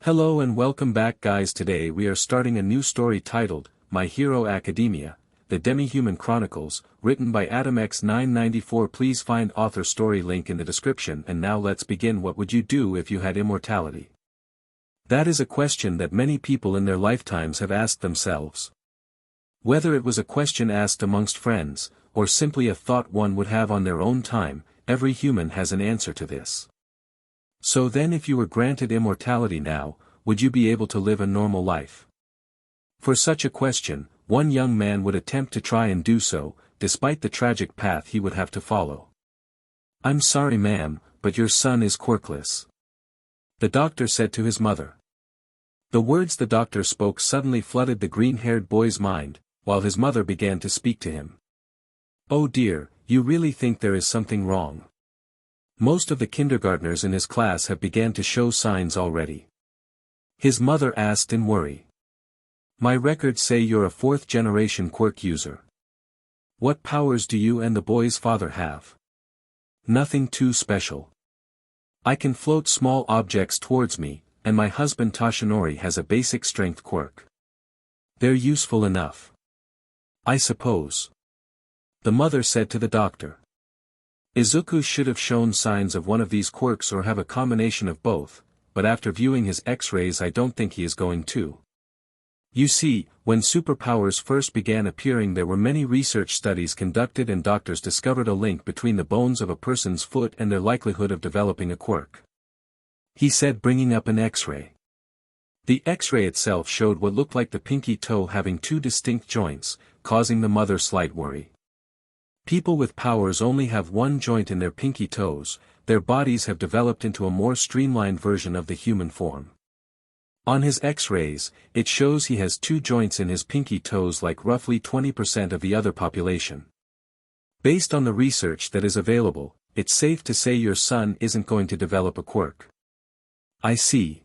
Hello and welcome back guys. Today we are starting a new story titled, My Hero Academia, the Demi-Human Chronicles, written by AdamX994. Please find author story link in the description. And now let's begin. What would you do if you had immortality? That is a question that many people in their lifetimes have asked themselves. Whether it was a question asked amongst friends, or simply a thought one would have on their own time, every human has an answer to this. So then, if you were granted immortality now, would you be able to live a normal life? For such a question, one young man would attempt to try and do so, despite the tragic path he would have to follow. "I'm sorry ma'am, but your son is quirkless," the doctor said to his mother. The words the doctor spoke suddenly flooded the green-haired boy's mind, while his mother began to speak to him. "Oh dear, you really think there is something wrong? Most of the kindergartners in his class have began to show signs already," his mother asked in worry. "My records say you're a fourth-generation quirk user. What powers do you and the boy's father have?" "Nothing too special. I can float small objects towards me, and my husband Toshinori has a basic strength quirk. They're useful enough, I suppose," the mother said to the doctor. Izuku should have shown signs of one of these quirks or have a combination of both, but after viewing his X-rays I don't think he is going to. You see, when superpowers first began appearing there were many research studies conducted and doctors discovered a link between the bones of a person's foot and their likelihood of developing a quirk, he said, bringing up an X-ray. The X-ray itself showed what looked like the pinky toe having two distinct joints, causing the mother slight worry. People with powers only have one joint in their pinky toes. Their bodies have developed into a more streamlined version of the human form. On his X-rays, it shows he has two joints in his pinky toes, like roughly 20% of the other population. Based on the research that is available, it's safe to say your son isn't going to develop a quirk. I see.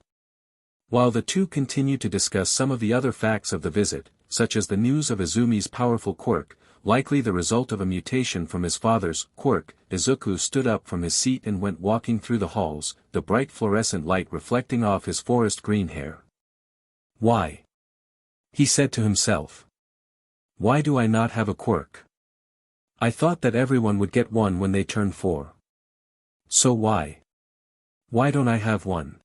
While the two continue to discuss some of the other facts of the visit, such as the news of Izumi's powerful quirk, likely the result of a mutation from his father's quirk, Izuku stood up from his seat and went walking through the halls, the bright fluorescent light reflecting off his forest green hair. "Why?" he said to himself. "Why do I not have a quirk? I thought that everyone would get one when they turn 4. So why? Why don't I have one?"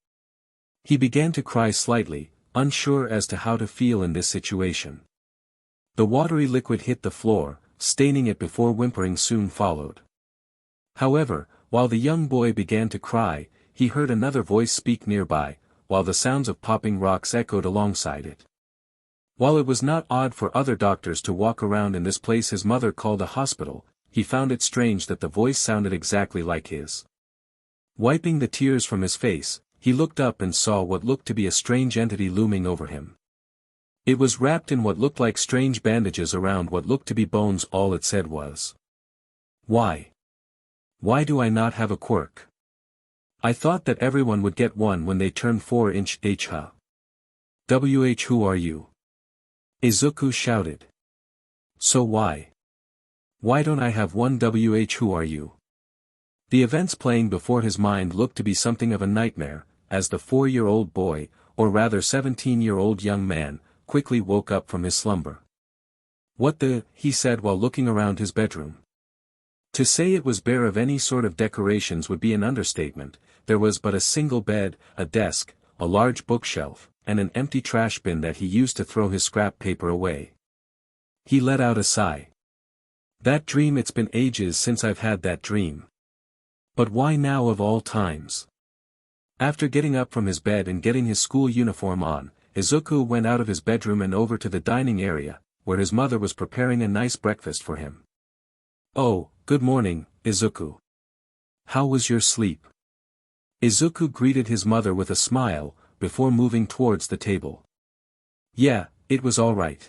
He began to cry slightly, unsure as to how to feel in this situation. The watery liquid hit the floor, staining it before whimpering soon followed. However, while the young boy began to cry, he heard another voice speak nearby, while the sounds of popping rocks echoed alongside it. While it was not odd for other doctors to walk around in this place his mother called a hospital, he found it strange that the voice sounded exactly like his. Wiping the tears from his face, he looked up and saw what looked to be a strange entity looming over him. It was wrapped in what looked like strange bandages around what looked to be bones. All it said was, "Why? Why do I not have a quirk? I thought that everyone would get one when they turn 4-inch huh? Who are you?" Izuku shouted. "So why? Why don't I have one? Who are you?" The events playing before his mind looked to be something of a nightmare, as the 4-year-old boy, or rather 17-year-old young man, quickly woke up from his slumber. "What the?" he said while looking around his bedroom. To say it was bare of any sort of decorations would be an understatement. There was but a single bed, a desk, a large bookshelf, and an empty trash bin that he used to throw his scrap paper away. He let out a sigh. "That dream, it's been ages since I've had that dream. But why now of all times?" After getting up from his bed and getting his school uniform on, Izuku went out of his bedroom and over to the dining area, where his mother was preparing a nice breakfast for him. "Oh, good morning, Izuku. How was your sleep?" Izuku greeted his mother with a smile, before moving towards the table. "Yeah, it was all right.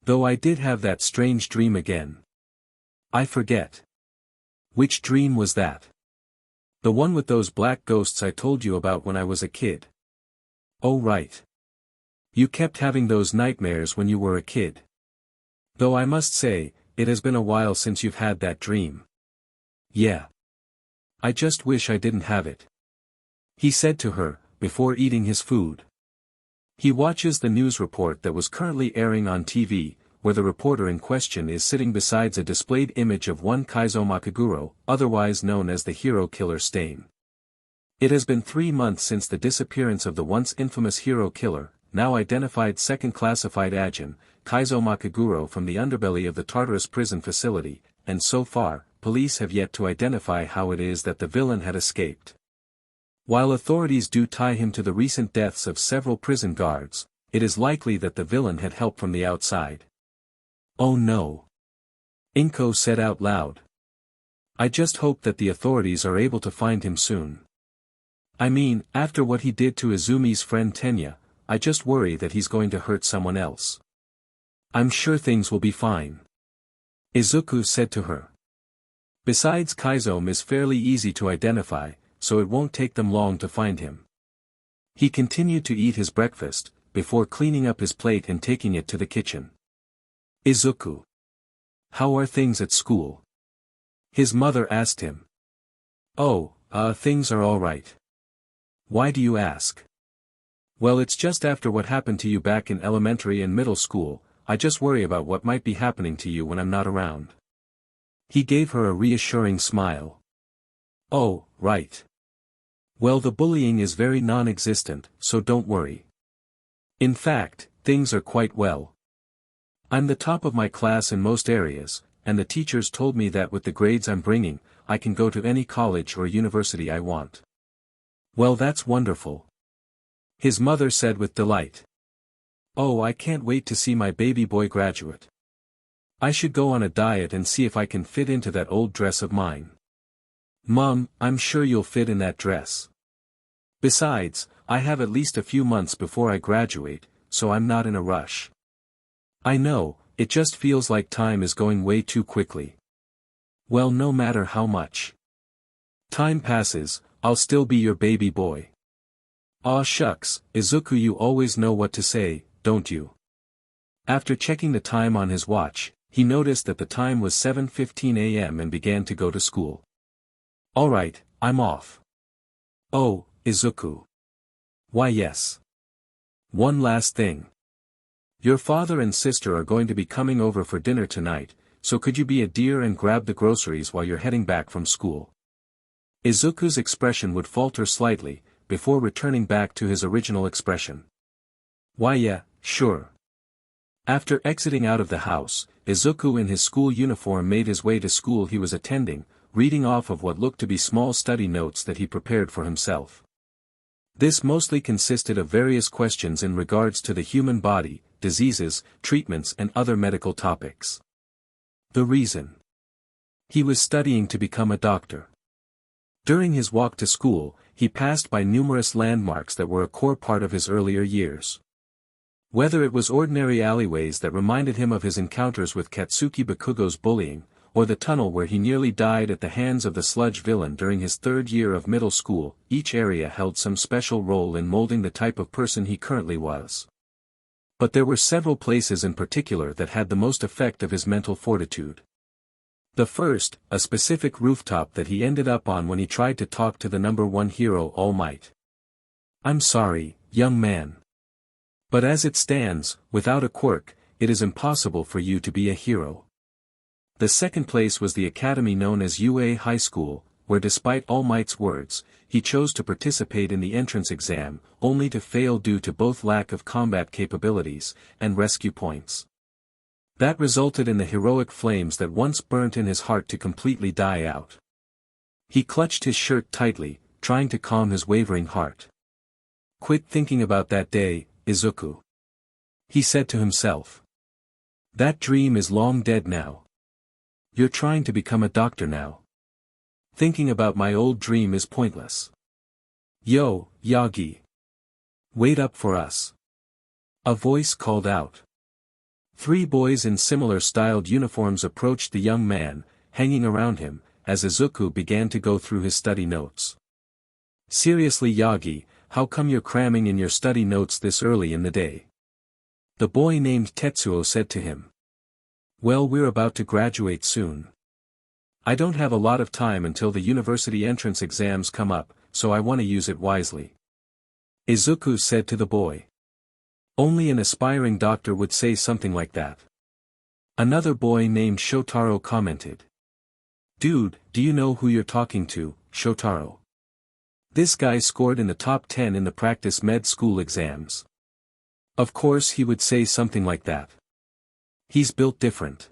Though I did have that strange dream again. I forget. Which dream was that?" "The one with those black ghosts I told you about when I was a kid." "Oh right. You kept having those nightmares when you were a kid. Though I must say, it has been a while since you've had that dream." "Yeah. I just wish I didn't have it," he said to her, before eating his food. He watches the news report that was currently airing on TV, where the reporter in question is sitting beside a displayed image of one Kaizo Makaguro, otherwise known as the hero killer Stain. It has been 3 months since the disappearance of the once infamous hero killer, now identified second classified Ajin, Kaizo Makaguro from the underbelly of the Tartarus prison facility, and so far, police have yet to identify how it is that the villain had escaped. While authorities do tie him to the recent deaths of several prison guards, it is likely that the villain had help from the outside. Oh no! Inko said out loud. I just hope that the authorities are able to find him soon. I mean, after what he did to Izumi's friend Tenya, I just worry that he's going to hurt someone else. I'm sure things will be fine. Izuku said to her. Besides, Kaizo is fairly easy to identify, so it won't take them long to find him. He continued to eat his breakfast, before cleaning up his plate and taking it to the kitchen. Izuku. How are things at school? His mother asked him. Oh, things are all right. Why do you ask? Well, it's just after what happened to you back in elementary and middle school, I just worry about what might be happening to you when I'm not around. He gave her a reassuring smile. Oh, right. Well, the bullying is very non-existent, so don't worry. In fact, things are quite well. I'm the top of my class in most areas, and the teachers told me that with the grades I'm bringing, I can go to any college or university I want. Well, that's wonderful. His mother said with delight. Oh, I can't wait to see my baby boy graduate. I should go on a diet and see if I can fit into that old dress of mine. Mom, I'm sure you'll fit in that dress. Besides, I have at least a few months before I graduate, so I'm not in a rush. I know, it just feels like time is going way too quickly. Well, no matter how much time passes, I'll still be your baby boy. Aw shucks, Izuku, you always know what to say, don't you? After checking the time on his watch, he noticed that the time was 7:15 a.m. and began to go to school. Alright, I'm off. Oh, Izuku. Why yes. One last thing. Your father and sister are going to be coming over for dinner tonight, so could you be a dear and grab the groceries while you're heading back from school? Izuku's expression would falter slightly, before returning back to his original expression. Why yeah, sure. After exiting out of the house, Izuku in his school uniform made his way to school he was attending, reading off of what looked to be small study notes that he prepared for himself. This mostly consisted of various questions in regards to the human body, diseases, treatments and other medical topics. The reason. He was studying to become a doctor. During his walk to school, he passed by numerous landmarks that were a core part of his earlier years. Whether it was ordinary alleyways that reminded him of his encounters with Katsuki Bakugo's bullying, or the tunnel where he nearly died at the hands of the sludge villain during his 3rd year of middle school, each area held some special role in molding the type of person he currently was. But there were several places in particular that had the most effect of his mental fortitude. The first, a specific rooftop that he ended up on when he tried to talk to the number 1 hero, All Might. I'm sorry, young man. But as it stands, without a quirk, it is impossible for you to be a hero. The second place was the academy known as UA High School, where despite All Might's words, he chose to participate in the entrance exam, only to fail due to both lack of combat capabilities, and rescue points. That resulted in the heroic flames that once burnt in his heart to completely die out. He clutched his shirt tightly, trying to calm his wavering heart. Quit thinking about that day, Izuku. He said to himself. That dream is long dead now. You're trying to become a doctor now. Thinking about my old dream is pointless. Yo, Yagi. Wait up for us. A voice called out. 3 boys in similar styled uniforms approached the young man, hanging around him, as Izuku began to go through his study notes. Seriously, Yagi, how come you're cramming in your study notes this early in the day? The boy named Tetsuo said to him. Well, we're about to graduate soon. I don't have a lot of time until the university entrance exams come up, so I want to use it wisely. Izuku said to the boy. Only an aspiring doctor would say something like that. Another boy named Shotaro commented. Dude, do you know who you're talking to, Shotaro? This guy scored in the top 10 in the practice med school exams. Of course he would say something like that. He's built different.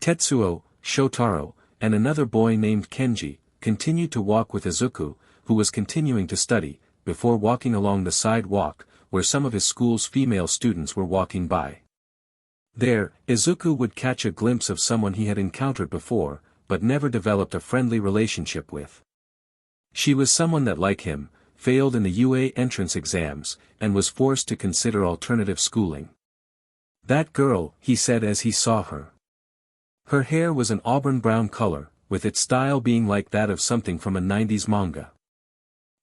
Tetsuo, Shotaro, and another boy named Kenji, continued to walk with Izuku, who was continuing to study, before walking along the sidewalk, where some of his school's female students were walking by. There, Izuku would catch a glimpse of someone he had encountered before, but never developed a friendly relationship with. She was someone that, like him, failed in the UA entrance exams, and was forced to consider alternative schooling. That girl, he said as he saw her. Her hair was an auburn brown color, with its style being like that of something from a 90s manga.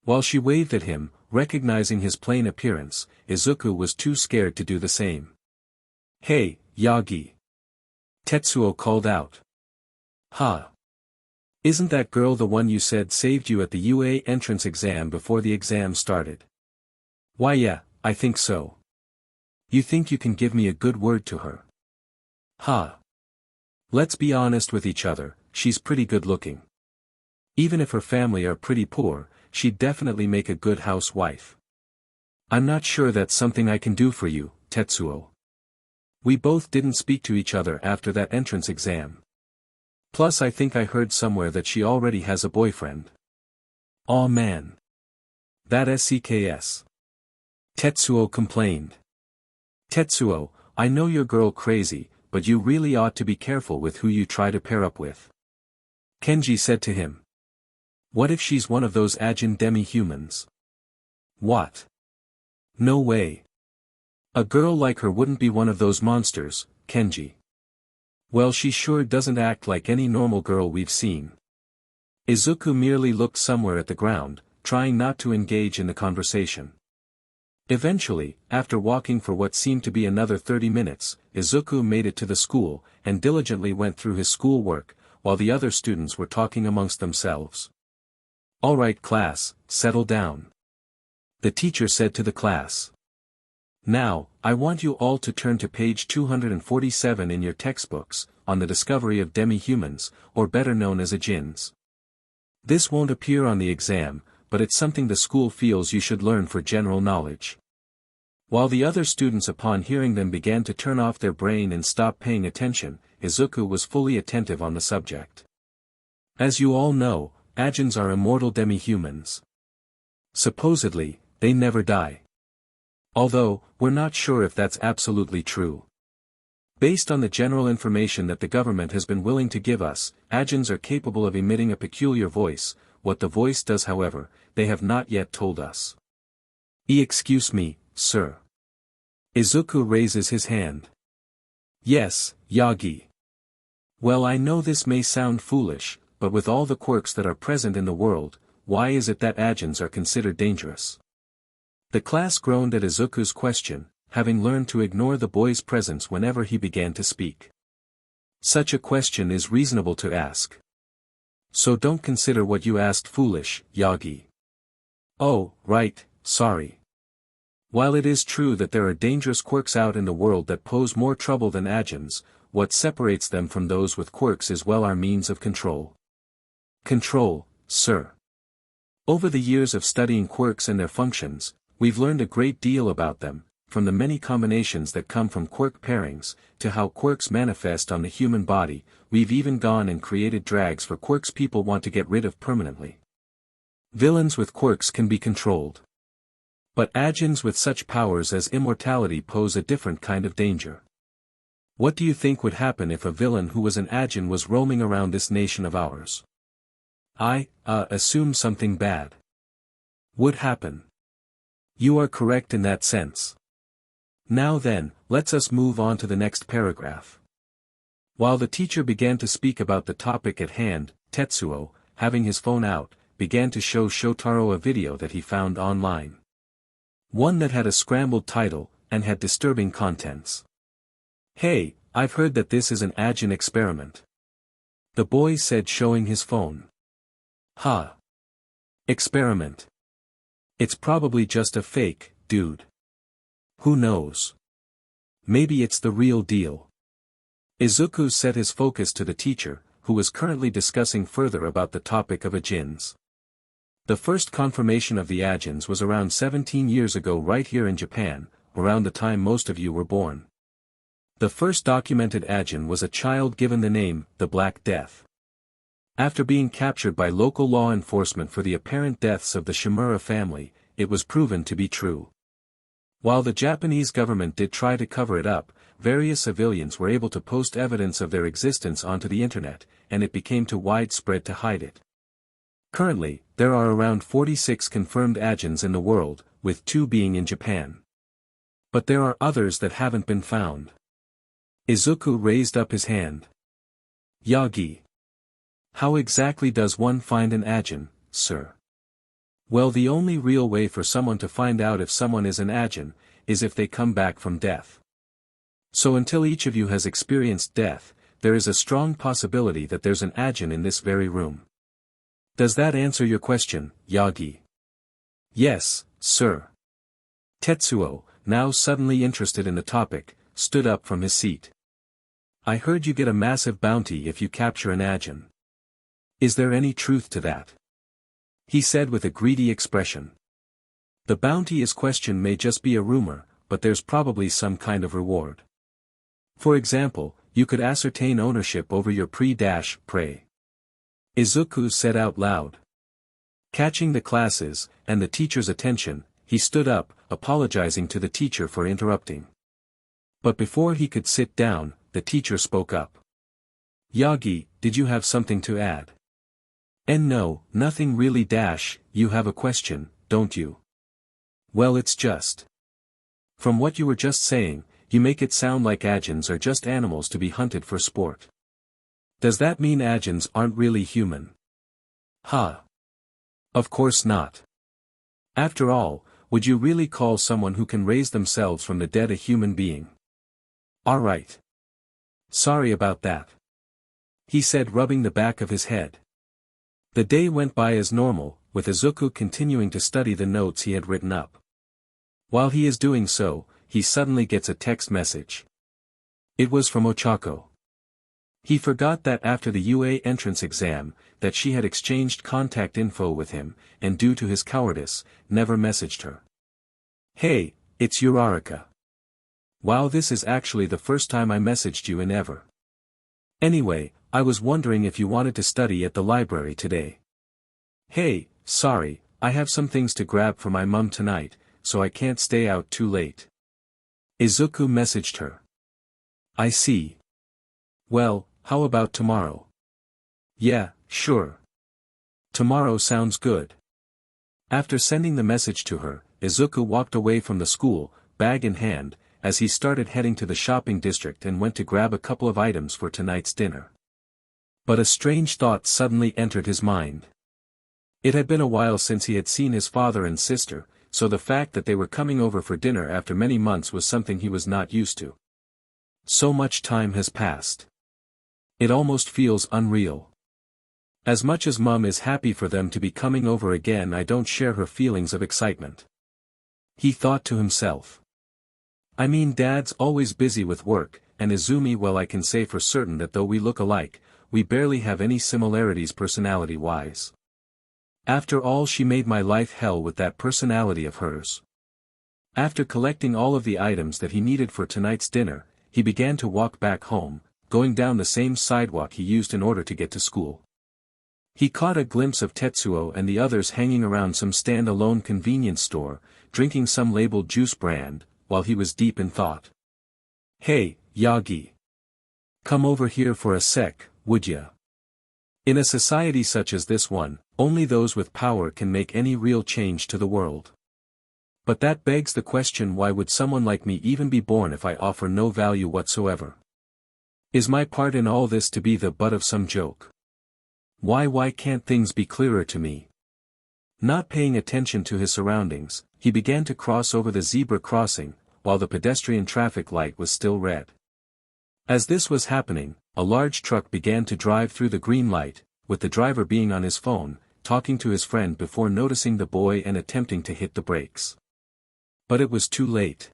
While she waved at him, recognizing his plain appearance, Izuku was too scared to do the same. Hey, Yagi. Tetsuo called out. Ha. Isn't that girl the one you said saved you at the UA entrance exam before the exam started? Why yeah, I think so. You think you can give me a good word to her? Ha. Let's be honest with each other, she's pretty good looking. Even if her family are pretty poor, she'd definitely make a good housewife. I'm not sure that's something I can do for you, Tetsuo. We both didn't speak to each other after that entrance exam. Plus I think I heard somewhere that she already has a boyfriend. Aw man. That SCKS. Tetsuo complained. Tetsuo, I know you're girl crazy, but you really ought to be careful with who you try to pair up with. Kenji said to him. What if she's one of those Ajin Demi Humans? What? No way. A girl like her wouldn't be one of those monsters, Kenji. Well, she sure doesn't act like any normal girl we've seen. Izuku merely looked somewhere at the ground, trying not to engage in the conversation. Eventually, after walking for what seemed to be another 30 minutes, Izuku made it to the school, and diligently went through his schoolwork, while the other students were talking amongst themselves. Alright class, settle down. The teacher said to the class. Now, I want you all to turn to page 247 in your textbooks, on the discovery of demi-humans, or better known as Ajins. This won't appear on the exam, but it's something the school feels you should learn for general knowledge. While the other students upon hearing them began to turn off their brain and stop paying attention, Izuku was fully attentive on the subject. As you all know, Ajins are immortal demi-humans. Supposedly, they never die. Although, we're not sure if that's absolutely true. Based on the general information that the government has been willing to give us, Ajins are capable of emitting a peculiar voice. What the voice does, however, they have not yet told us. Excuse me, sir. Izuku raises his hand. Yes, Yagi. Well, I know this may sound foolish, but with all the quirks that are present in the world, why is it that Ajins are considered dangerous? The class groaned at Izuku's question, having learned to ignore the boy's presence whenever he began to speak. Such a question is reasonable to ask. So don't consider what you asked foolish, Yagi. Oh, right, sorry. While it is true that there are dangerous quirks out in the world that pose more trouble than Ajins, what separates them from those with quirks is well our means of control. Control, sir. Over the years of studying quirks and their functions, we've learned a great deal about them, from the many combinations that come from quirk pairings, to how quirks manifest on the human body. We've even gone and created drags for quirks people want to get rid of permanently. Villains with quirks can be controlled. But Ajins with such powers as immortality pose a different kind of danger. What do you think would happen if a villain who was an Ajin was roaming around this nation of ours? I assume something bad would happen. You are correct in that sense. Now then, let's us move on to the next paragraph. While the teacher began to speak about the topic at hand, Tetsuo, having his phone out, began to show Shotaro a video that he found online. One that had a scrambled title, and had disturbing contents. Hey, I've heard that this is an Ajin experiment. The boy said, showing his phone. Experiment. It's probably just a fake, dude. Who knows? Maybe it's the real deal. Izuku set his focus to the teacher, who was currently discussing further about the topic of Ajins. The first confirmation of the Ajins was around 17 years ago right here in Japan, around the time most of you were born. The first documented Ajin was a child given the name, the Black Death. After being captured by local law enforcement for the apparent deaths of the Shimura family, it was proven to be true. While the Japanese government did try to cover it up, various civilians were able to post evidence of their existence onto the internet, and it became too widespread to hide it. Currently, there are around 46 confirmed Ajins in the world, with 2 being in Japan. But there are others that haven't been found. Izuku raised up his hand. Yagi. How exactly does one find an Ajin, sir? Well, the only real way for someone to find out if someone is an Ajin, is if they come back from death. So until each of you has experienced death, there is a strong possibility that there's an Ajin in this very room. Does that answer your question, Yagi? Yes, sir. Tetsuo, now suddenly interested in the topic, stood up from his seat. I heard you get a massive bounty if you capture an Ajin. Is there any truth to that? He said with a greedy expression. The bounty is question may just be a rumor, but there's probably some kind of reward. For example, you could ascertain ownership over your prey. Izuku said out loud. Catching the class's, and the teacher's attention, he stood up, apologizing to the teacher for interrupting. But before he could sit down, the teacher spoke up. Yagi, did you have something to add? And no, nothing really. You have a question, don't you? Well, it's just. From what you were just saying, you make it sound like Ajins are just animals to be hunted for sport. Does that mean Ajins aren't really human? Huh. Of course not. After all, would you really call someone who can raise themselves from the dead a human being? Alright. Sorry about that. He said, rubbing the back of his head. The day went by as normal, with Izuku continuing to study the notes he had written up. While he is doing so, he suddenly gets a text message. It was from Ochako. He forgot that after the UA entrance exam, that she had exchanged contact info with him, and due to his cowardice, never messaged her. Hey, it's Uraraka. Wow, this is actually the first time I messaged you in ever. Anyway, I was wondering if you wanted to study at the library today. Hey, sorry, I have some things to grab for my mum tonight, so I can't stay out too late. Izuku messaged her. I see. Well, how about tomorrow? Yeah, sure. Tomorrow sounds good. After sending the message to her, Izuku walked away from the school, bag in hand, as he started heading to the shopping district and went to grab a couple of items for tonight's dinner. But a strange thought suddenly entered his mind. It had been a while since he had seen his father and sister, so the fact that they were coming over for dinner after many months was something he was not used to. So much time has passed. It almost feels unreal. As much as Mum is happy for them to be coming over again, I don't share her feelings of excitement. He thought to himself. I mean, Dad's always busy with work, and Izumi, well, I can say for certain that though we look alike, we barely have any similarities personality-wise. After all, she made my life hell with that personality of hers. After collecting all of the items that he needed for tonight's dinner, he began to walk back home, going down the same sidewalk he used in order to get to school. He caught a glimpse of Tetsuo and the others hanging around some stand-alone convenience store, drinking some labeled juice brand, while he was deep in thought. Hey, Yagi. Come over here for a sec, would ya? In a society such as this one, only those with power can make any real change to the world. But that begs the question, why would someone like me even be born if I offer no value whatsoever? Is my part in all this to be the butt of some joke? Why can't things be clearer to me? Not paying attention to his surroundings, he began to cross over the zebra crossing, while the pedestrian traffic light was still red. As this was happening, a large truck began to drive through the green light, with the driver being on his phone, talking to his friend before noticing the boy and attempting to hit the brakes. But it was too late.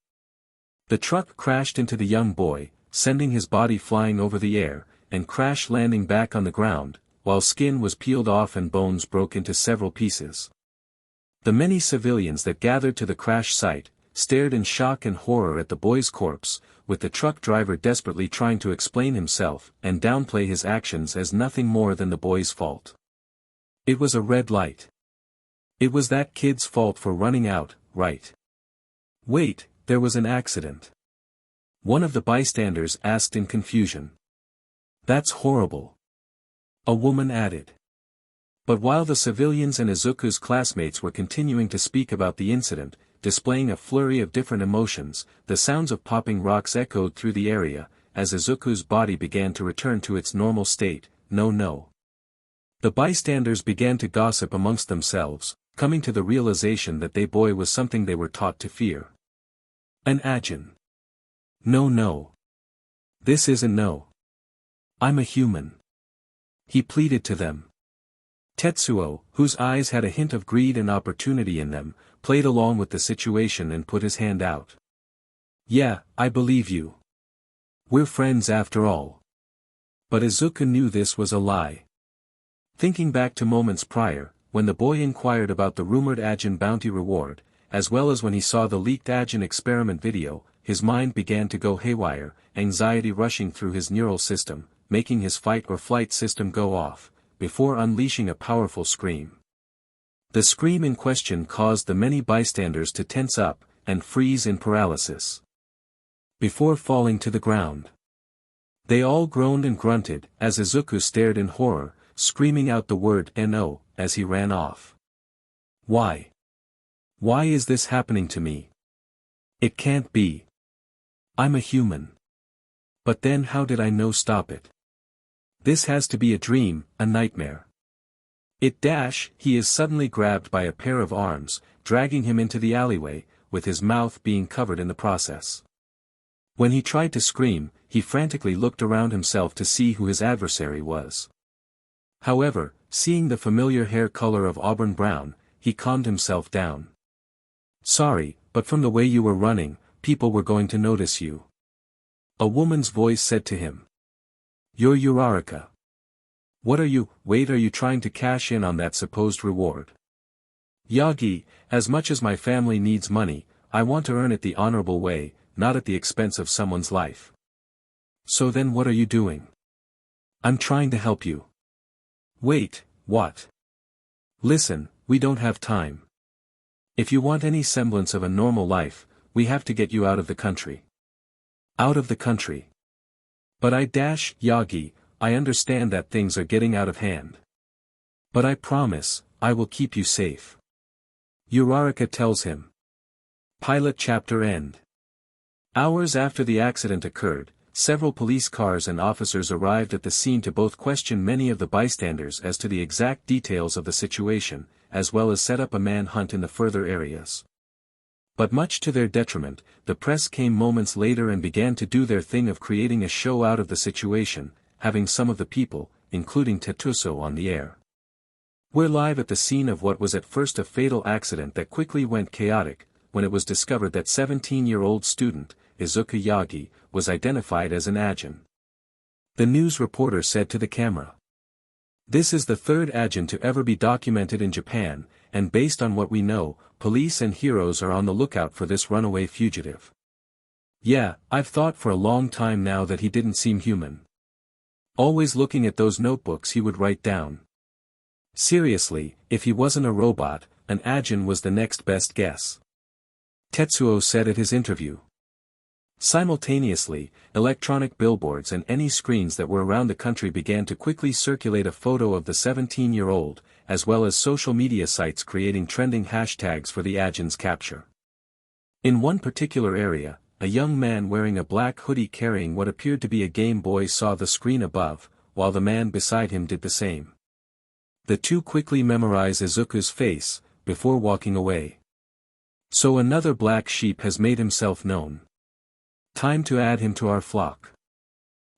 The truck crashed into the young boy, sending his body flying over the air, and crash-landing back on the ground, while skin was peeled off and bones broke into several pieces. The many civilians that gathered to the crash site stared in shock and horror at the boy's corpse, with the truck driver desperately trying to explain himself and downplay his actions as nothing more than the boy's fault. It was a red light. It was that kid's fault for running out, right? Wait, there was an accident. One of the bystanders asked in confusion. That's horrible. A woman added. But while the civilians and Izuku's classmates were continuing to speak about the incident, displaying a flurry of different emotions, the sounds of popping rocks echoed through the area, as Izuku's body began to return to its normal state. No. The bystanders began to gossip amongst themselves, coming to the realization that the boy was something they were taught to fear. An Ajin. No. This isn't no. I'm a human. He pleaded to them. Tetsuo, whose eyes had a hint of greed and opportunity in them, played along with the situation and put his hand out. Yeah, I believe you. We're friends after all. But Izuku knew this was a lie. Thinking back to moments prior, when the boy inquired about the rumored Ajin bounty reward, as well as when he saw the leaked Ajin experiment video, his mind began to go haywire, anxiety rushing through his neural system, making his fight or flight system go off, before unleashing a powerful scream. The scream in question caused the many bystanders to tense up, and freeze in paralysis. Before falling to the ground. They all groaned and grunted, as Izuku stared in horror, screaming out the word "No" as he ran off. Why? Why is this happening to me? It can't be. I'm a human. But then how did I know stop it? This has to be a dream, a nightmare. He is suddenly grabbed by a pair of arms, dragging him into the alleyway, with his mouth being covered in the process. When he tried to scream, he frantically looked around himself to see who his adversary was. However, seeing the familiar hair color of auburn brown, he calmed himself down. Sorry, but from the way you were running, people were going to notice you. A woman's voice said to him. You're Uraraka. What are you trying to cash in on that supposed reward? Yagi, as much as my family needs money, I want to earn it the honorable way, not at the expense of someone's life. So then what are you doing? I'm trying to help you. Wait, what? Listen, we don't have time. If you want any semblance of a normal life, we have to get you out of the country. Out of the country. But Yagi, I understand that things are getting out of hand. But I promise, I will keep you safe. Uraraka tells him. Pilot chapter end. Hours after the accident occurred, several police cars and officers arrived at the scene to both question many of the bystanders as to the exact details of the situation, as well as set up a manhunt in the further areas. But much to their detriment, the press came moments later and began to do their thing of creating a show out of the situation, having some of the people, including Tetsuo, on the air. We're live at the scene of what was at first a fatal accident that quickly went chaotic, when it was discovered that 17-year-old student, Izuku Yagi, was identified as an Ajin. The news reporter said to the camera. This is the third Ajin to ever be documented in Japan, and based on what we know, police and heroes are on the lookout for this runaway fugitive. Yeah, I've thought for a long time now that he didn't seem human. Always looking at those notebooks he would write down. Seriously, if he wasn't a robot, an Ajin was the next best guess. Tetsuo said at his interview. Simultaneously, electronic billboards and any screens that were around the country began to quickly circulate a photo of the 17-year-old, as well as social media sites creating trending hashtags for the Ajin's capture. In one particular area, a young man wearing a black hoodie carrying what appeared to be a Game Boy saw the screen above, while the man beside him did the same. The two quickly memorized Izuku's face, before walking away. So another black sheep has made himself known. Time to add him to our flock.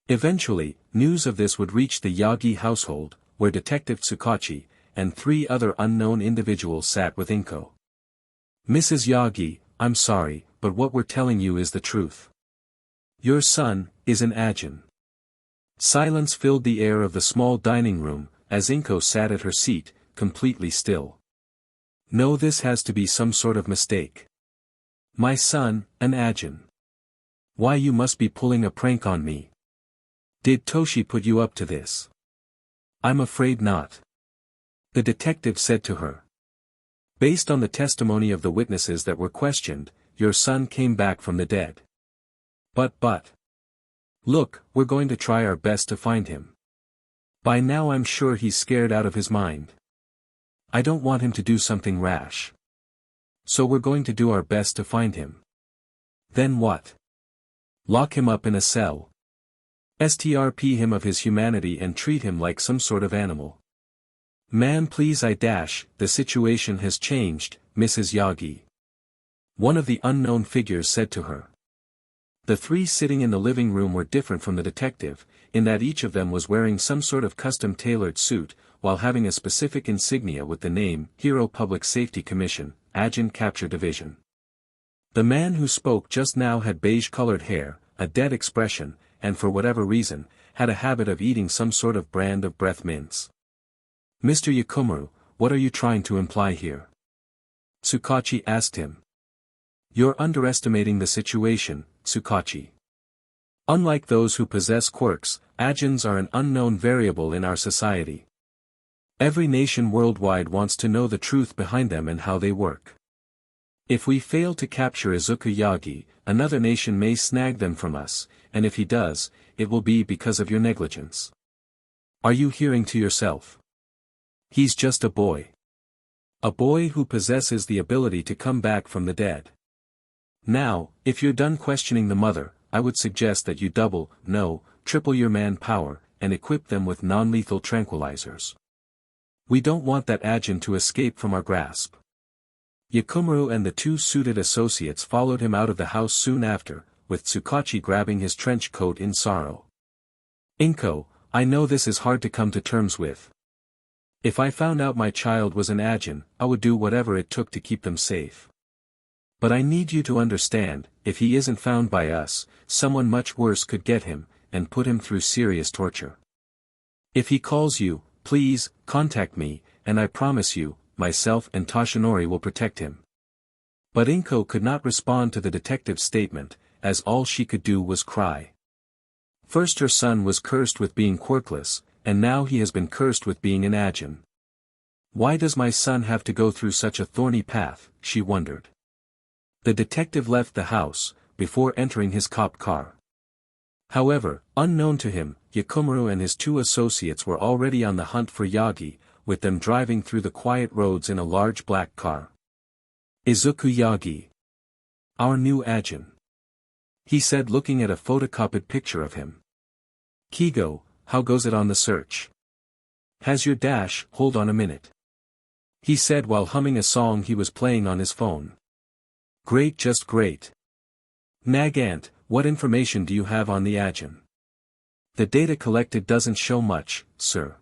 Eventually, news of this would reach the Yagi household, where Detective Tsukachi, and 3 other unknown individuals sat with Inko. "Mrs. Yagi, I'm sorry, but what we're telling you is the truth. Your son is an Ajin." Silence filled the air of the small dining room, as Inko sat at her seat, completely still. "No, this has to be some sort of mistake. My son, an Ajin. Why, you must be pulling a prank on me. Did Toshi put you up to this?" "I'm afraid not," the detective said to her. "Based on the testimony of the witnesses that were questioned, your son came back from the dead. But. Look, we're going to try our best to find him. By now I'm sure he's scared out of his mind. I don't want him to do something rash. So we're going to do our best to find him. Then what? Lock him up in a cell. Strip him of his humanity and treat him like some sort of animal. Ma'am, please, the situation has changed, Mrs. Yagi. One of the unknown figures said to her. The 3 sitting in the living room were different from the detective, in that each of them was wearing some sort of custom-tailored suit, while having a specific insignia with the name, Hero Public Safety Commission, Ajin Capture Division. The man who spoke just now had beige-colored hair, a dead expression, and for whatever reason, had a habit of eating some sort of brand of breath mints. "Mr. Yakumaru, what are you trying to imply here?" Tsukachi asked him. "You're underestimating the situation, Tsukachi. Unlike those who possess quirks, Ajins are an unknown variable in our society. Every nation worldwide wants to know the truth behind them and how they work. If we fail to capture Izuku Yagi, another nation may snag them from us, and if he does, it will be because of your negligence. Are you hearing to yourself? He's just a boy. A boy who possesses the ability to come back from the dead. Now, if you're done questioning the mother, I would suggest that you triple your manpower, and equip them with non-lethal tranquilizers. We don't want that Ajin to escape from our grasp." Yakumaru and the 2 suited associates followed him out of the house soon after, with Tsukachi grabbing his trench coat in sorrow. "Inko, I know this is hard to come to terms with. If I found out my child was an Ajin, I would do whatever it took to keep them safe. But I need you to understand, if he isn't found by us, someone much worse could get him, and put him through serious torture. If he calls you, please, contact me, and I promise you, myself and Toshinori will protect him." But Inko could not respond to the detective's statement, as all she could do was cry. First her son was cursed with being quirkless, and now he has been cursed with being an Ajin. Why does my son have to go through such a thorny path, she wondered. The detective left the house, before entering his cop car. However, unknown to him, Yakumaru and his 2 associates were already on the hunt for Yagi, with them driving through the quiet roads in a large black car. "Izuku Yagi. Our new Ajin," he said, looking at a photocopied picture of him. "Kigo, how goes it on the search? Has your hold on a minute," he said while humming a song he was playing on his phone. "Great, just great. Nagant, what information do you have on the Ajin?" "The data collected doesn't show much, sir.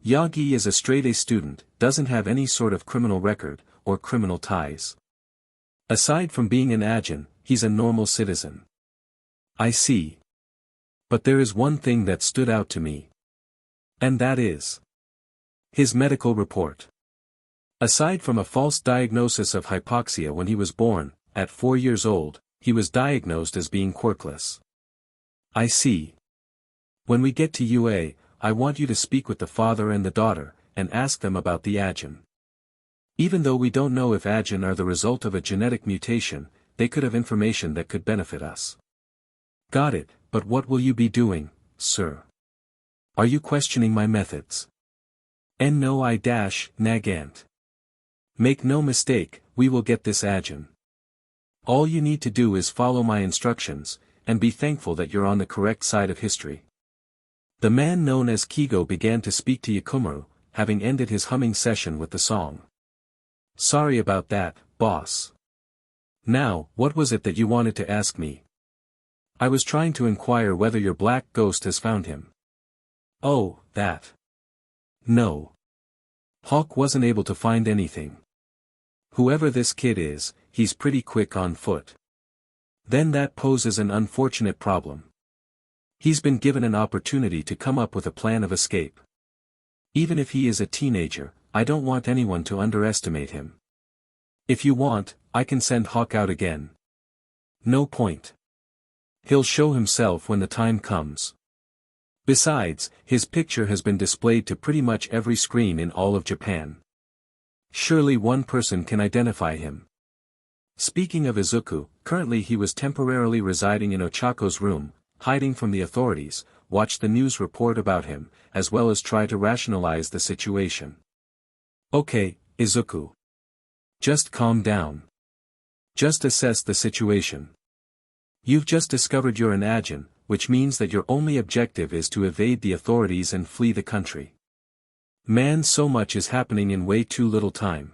Yagi is a straight-A student, doesn't have any sort of criminal record, or criminal ties. Aside from being an Ajin, he's a normal citizen." "I see. But there is one thing that stood out to me. And that is his medical report. Aside from a false diagnosis of hypoxia when he was born, at 4 years old, he was diagnosed as being quirkless." "I see. When we get to UA, I want you to speak with the father and the daughter, and ask them about the Ajin. Even though we don't know if Ajin are the result of a genetic mutation, they could have information that could benefit us." "Got it, but what will you be doing, sir? Are you questioning my methods?" "No, Nagant. Make no mistake, we will get this Ajin. All you need to do is follow my instructions, and be thankful that you're on the correct side of history." The man known as Kigo began to speak to Yakumaru, having ended his humming session with the song. "Sorry about that, boss. Now, what was it that you wanted to ask me?" "I was trying to inquire whether your black ghost has found him." "Oh, that. No. Hawk wasn't able to find anything. Whoever this kid is, he's pretty quick on foot. Then that poses an unfortunate problem. He's been given an opportunity to come up with a plan of escape. Even if he is a teenager, I don't want anyone to underestimate him. If you want, I can send Hawk out again. No point. He'll show himself when the time comes. Besides, his picture has been displayed to pretty much every screen in all of Japan. Surely one person can identify him. Speaking of Izuku, currently he was temporarily residing in Ochako's room, hiding from the authorities, watch the news report about him, as well as try to rationalize the situation. Okay, Izuku. Just calm down. Just assess the situation. You've just discovered you're an Ajin, which means that your only objective is to evade the authorities and flee the country. Man, so much is happening in way too little time.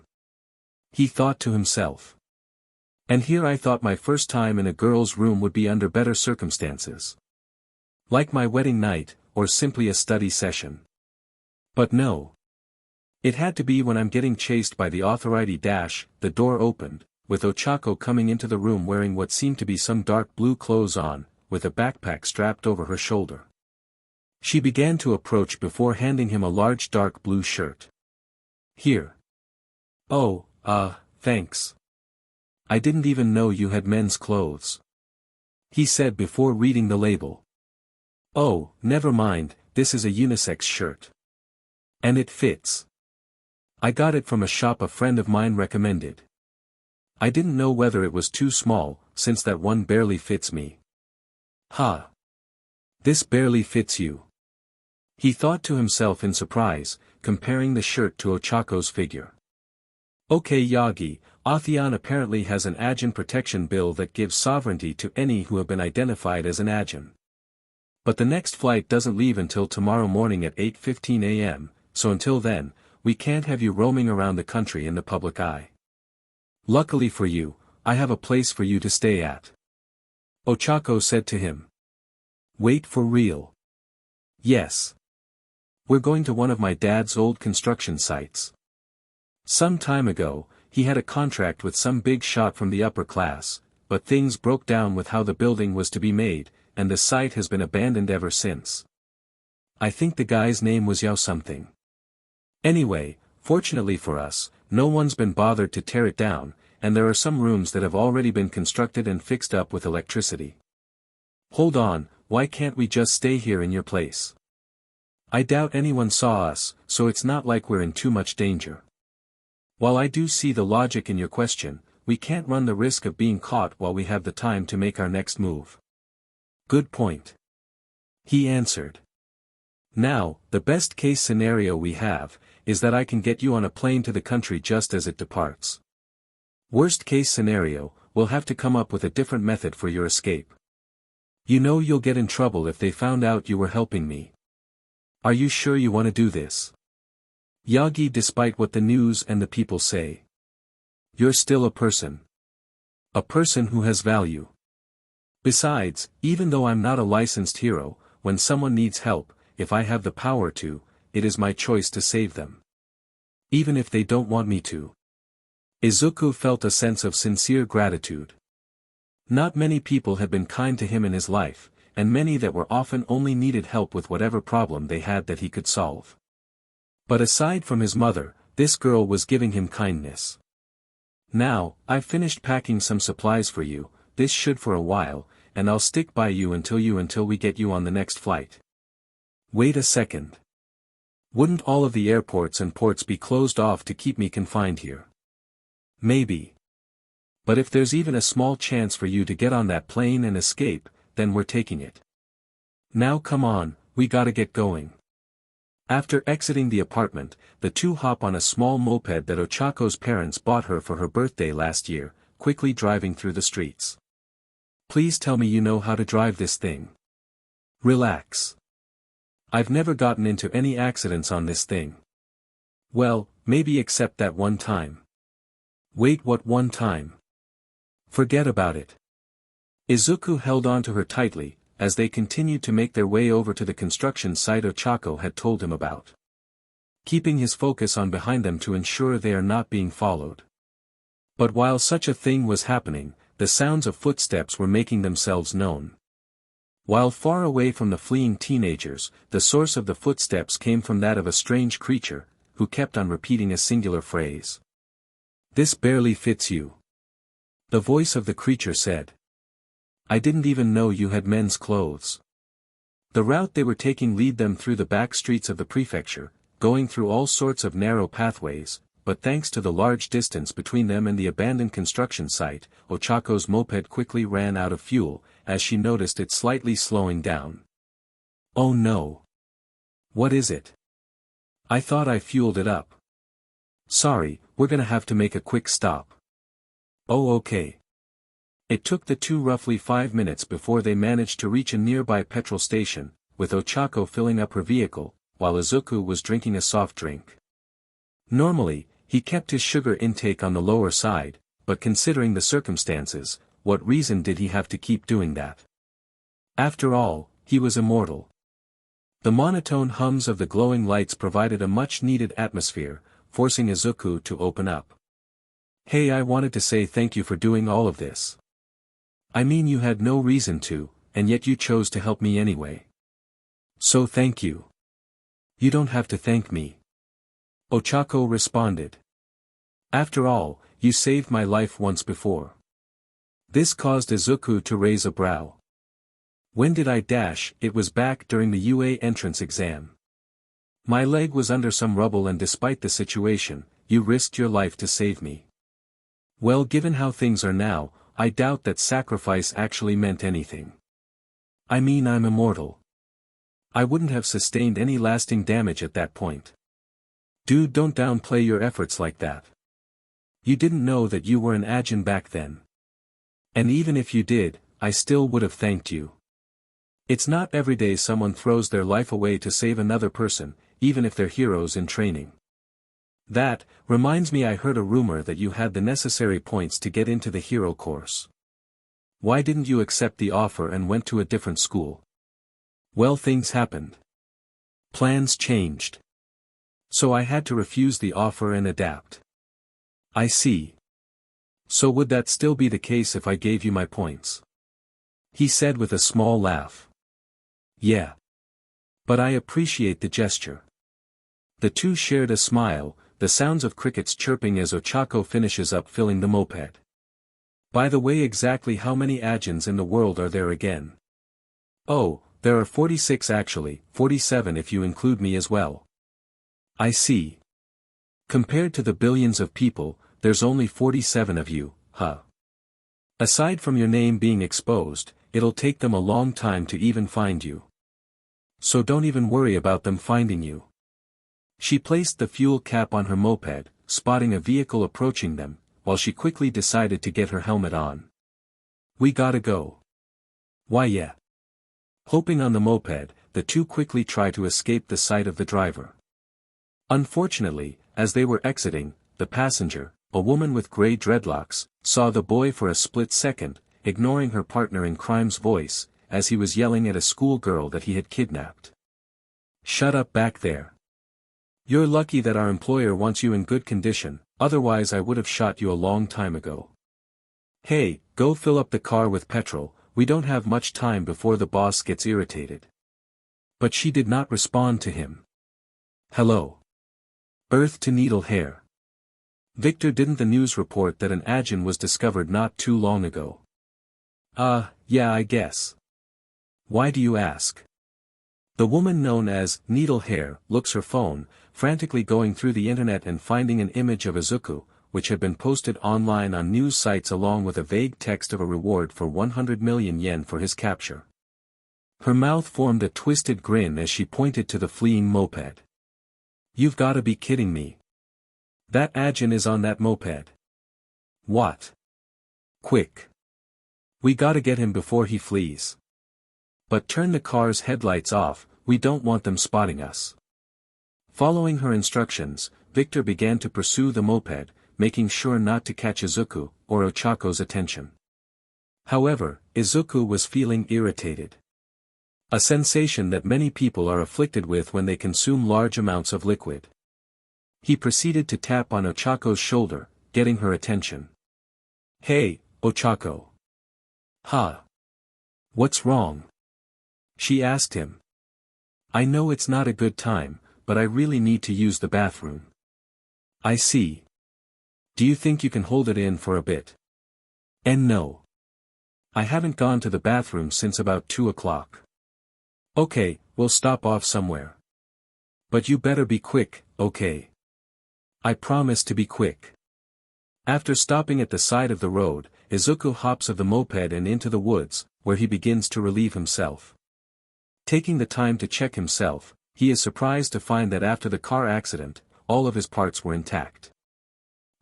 He thought to himself. And here I thought my first time in a girl's room would be under better circumstances. Like my wedding night, or simply a study session. But no. It had to be when I'm getting chased by the authority. The door opened, with Ochako coming into the room wearing what seemed to be some dark blue clothes on, with a backpack strapped over her shoulder. She began to approach before handing him a large dark blue shirt. Here. Oh, thanks. I didn't even know you had men's clothes. He said before reading the label. Oh, never mind, this is a unisex shirt. And it fits. I got it from a shop a friend of mine recommended. I didn't know whether it was too small, since that one barely fits me. Ha! This barely fits you. He thought to himself in surprise, comparing the shirt to Ochako's figure. Okay, Yagi, Atheon apparently has an Ajin protection bill that gives sovereignty to any who have been identified as an Ajin. But the next flight doesn't leave until tomorrow morning at 8:15 a.m., so until then, we can't have you roaming around the country in the public eye. Luckily for you, I have a place for you to stay at. Ochako said to him. Wait, for real? Yes. We're going to one of my dad's old construction sites. Some time ago, he had a contract with some big shot from the upper class, but things broke down with how the building was to be made, and the site has been abandoned ever since. I think the guy's name was Yao something. Anyway, fortunately for us, no one's been bothered to tear it down, and there are some rooms that have already been constructed and fixed up with electricity. Hold on, why can't we just stay here in your place? I doubt anyone saw us, so it's not like we're in too much danger. While I do see the logic in your question, we can't run the risk of being caught while we have the time to make our next move. Good point. He answered. Now, the best case scenario we have, is that I can get you on a plane to the country just as it departs. Worst case scenario, we'll have to come up with a different method for your escape. You know you'll get in trouble if they found out you were helping me. Are you sure you want to do this? Yagi, despite what the news and the people say. You're still a person. A person who has value. Besides, even though I'm not a licensed hero, when someone needs help, if I have the power to, it is my choice to save them. Even if they don't want me to. Izuku felt a sense of sincere gratitude. Not many people had been kind to him in his life, and many that were often only needed help with whatever problem they had that he could solve. But aside from his mother, this girl was giving him kindness. Now, I've finished packing some supplies for you, this should for a while, and I'll stick by you until we get you on the next flight. Wait a second. Wouldn't all of the airports and ports be closed off to keep me confined here? Maybe. But if there's even a small chance for you to get on that plane and escape, then we're taking it. Now come on, we gotta get going. After exiting the apartment, the two hop on a small moped that Ochako's parents bought her for her birthday last year, quickly driving through the streets. Please tell me you know how to drive this thing. Relax. I've never gotten into any accidents on this thing. Well, maybe except that one time. Wait, what one time? Forget about it. Izuku held on to her tightly, as they continued to make their way over to the construction site Ochako had told him about. keeping his focus on behind them to ensure they are not being followed. But while such a thing was happening, the sounds of footsteps were making themselves known. While far away from the fleeing teenagers, the source of the footsteps came from that of a strange creature, who kept on repeating a singular phrase. "This barely fits you." The voice of the creature said. "I didn't even know you had men's clothes." The route they were taking led them through the back streets of the prefecture, going through all sorts of narrow pathways, but thanks to the large distance between them and the abandoned construction site, Ochako's moped quickly ran out of fuel, as she noticed it slightly slowing down. "Oh no. What is it? I thought I fueled it up." "Sorry, we're gonna have to make a quick stop." "Oh okay." It took the two roughly 5 minutes before they managed to reach a nearby petrol station, with Ochako filling up her vehicle, while Izuku was drinking a soft drink. Normally, he kept his sugar intake on the lower side, but considering the circumstances, what reason did he have to keep doing that? After all, he was immortal. The monotone hums of the glowing lights provided a much-needed atmosphere, forcing Izuku to open up. "Hey, I wanted to say thank you for doing all of this. I mean, you had no reason to, and yet you chose to help me anyway. So thank you." "You don't have to thank me," Ochako responded. "After all, you saved my life once before." This caused Izuku to raise a brow. "When did I dash?" "It was back during the UA entrance exam. My leg was under some rubble, and despite the situation, you risked your life to save me." "Well, given how things are now, I doubt that sacrifice actually meant anything. I mean, I'm immortal. I wouldn't have sustained any lasting damage at that point." "Dude, don't downplay your efforts like that. You didn't know that you were an Ajin back then. And even if you did, I still would have thanked you. It's not every day someone throws their life away to save another person, even if they're heroes in training. That reminds me, I heard a rumor that you had the necessary points to get into the hero course. Why didn't you accept the offer and went to a different school?" "Well, things happened. Plans changed. So I had to refuse the offer and adapt." "I see. So would that still be the case if I gave you my points?" he said with a small laugh. "Yeah. But I appreciate the gesture." The two shared a smile, the sounds of crickets chirping as Ochako finishes up filling the moped. "By the way, exactly how many Ajins in the world are there again?" "Oh, there are 46 actually, 47 if you include me as well." "I see. Compared to the billions of people, there's only 47 of you, huh? Aside from your name being exposed, it'll take them a long time to even find you. So don't even worry about them finding you." She placed the fuel cap on her moped, spotting a vehicle approaching them, while she quickly decided to get her helmet on. "We gotta go." "Why yeah." Hopping on the moped, the two quickly try to escape the sight of the driver. Unfortunately, as they were exiting, the passenger, a woman with gray dreadlocks, saw the boy for a split second, ignoring her partner in crime's voice, as he was yelling at a schoolgirl that he had kidnapped. "Shut up back there. You're lucky that our employer wants you in good condition, otherwise I would have shot you a long time ago. Hey, go fill up the car with petrol, we don't have much time before the boss gets irritated." But she did not respond to him. "Hello. Earth to needle hair. Victor, didn't the news report that an Ajin was discovered not too long ago?" Yeah, I guess. Why do you ask?" The woman known as Needle Hair looks her phone, frantically going through the internet and finding an image of Izuku, which had been posted online on news sites along with a vague text of a reward for 100 million yen for his capture. Her mouth formed a twisted grin as she pointed to the fleeing moped. "You've gotta be kidding me. That Ajin is on that moped. What? Quick. We gotta get him before he flees. But turn the car's headlights off, we don't want them spotting us." Following her instructions, Victor began to pursue the moped, making sure not to catch Izuku, or Ochako's attention. However, Izuku was feeling irritated. A sensation that many people are afflicted with when they consume large amounts of liquid. He proceeded to tap on Ochako's shoulder, getting her attention. "Hey, Ochako." "Huh? What's wrong?" she asked him. "I know it's not a good time, but I really need to use the bathroom." "I see. Do you think you can hold it in for a bit?" "And no. I haven't gone to the bathroom since about 2 o'clock. "Okay, we'll stop off somewhere. But you better be quick, okay?" "I promise to be quick." After stopping at the side of the road, Izuku hops of the moped and into the woods, where he begins to relieve himself. Taking the time to check himself, he is surprised to find that after the car accident, all of his parts were intact.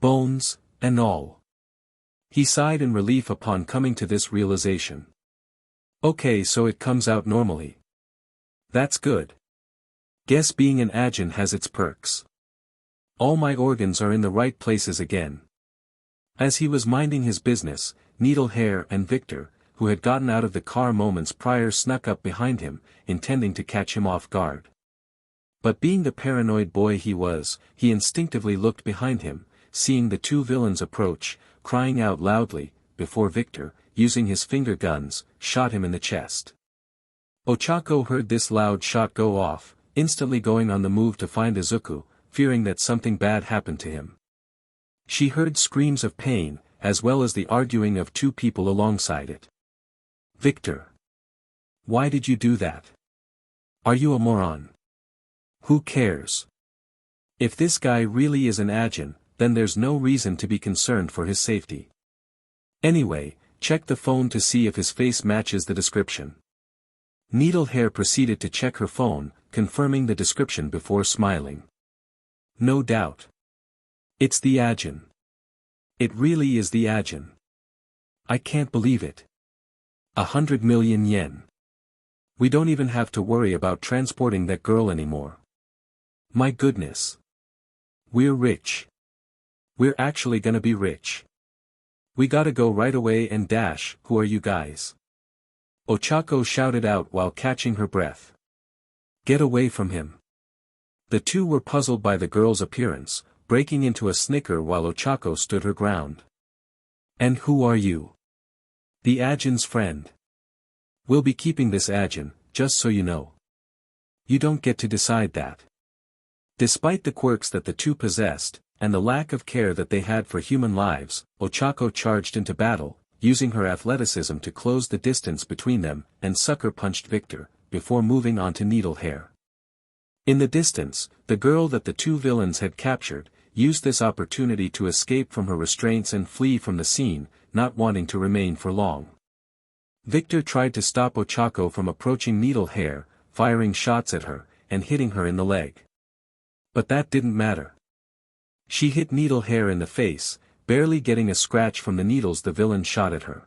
Bones, and all. He sighed in relief upon coming to this realization. Okay, so it comes out normally. That's good. Guess being an Ajin has its perks. All my organs are in the right places again. As he was minding his business, Needle Hair and Victor, who had gotten out of the car moments prior, snuck up behind him, intending to catch him off guard. But being the paranoid boy he was, he instinctively looked behind him, seeing the two villains approach, crying out loudly, before Victor, using his finger guns, shot him in the chest. Ochako heard this loud shot go off, instantly going on the move to find Izuku, fearing that something bad happened to him. She heard screams of pain, as well as the arguing of two people alongside it. "Victor. Why did you do that? Are you a moron? Who cares? If this guy really is an Ajin, then there's no reason to be concerned for his safety. Anyway, check the phone to see if his face matches the description." Needle Hair proceeded to check her phone, confirming the description before smiling. "No doubt. It's the Ajin. It really is the Ajin. I can't believe it. 100 million yen. We don't even have to worry about transporting that girl anymore. My goodness. We're rich. We're actually gonna be rich. We gotta go right away and dash. Who are you guys?" Ochako shouted out while catching her breath. "Get away from him." The two were puzzled by the girl's appearance, breaking into a snicker while Ochako stood her ground. "And who are you?" "The Ajin's friend. We'll be keeping this Ajin, just so you know. You don't get to decide that." Despite the quirks that the two possessed, and the lack of care that they had for human lives, Ochako charged into battle, using her athleticism to close the distance between them, and sucker-punched Victor, before moving on to Needle Hair. In the distance, the girl that the two villains had captured, used this opportunity to escape from her restraints and flee from the scene, not wanting to remain for long. Victor tried to stop Ochako from approaching Needle Hair, firing shots at her, and hitting her in the leg. But that didn't matter. She hit Needle Hair in the face, barely getting a scratch from the needles the villain shot at her.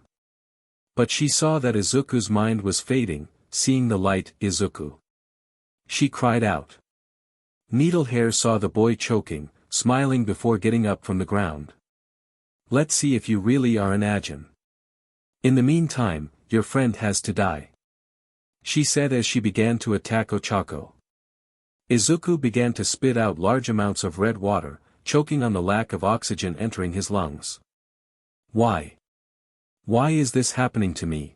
But she saw that Izuku's mind was fading, seeing the light. "Izuku." She cried out. Needle Hair saw the boy choking, smiling before getting up from the ground. "Let's see if you really are an Ajin. In the meantime, your friend has to die," she said as she began to attack Ochako. Izuku began to spit out large amounts of red water, choking on the lack of oxygen entering his lungs. "Why? Why is this happening to me?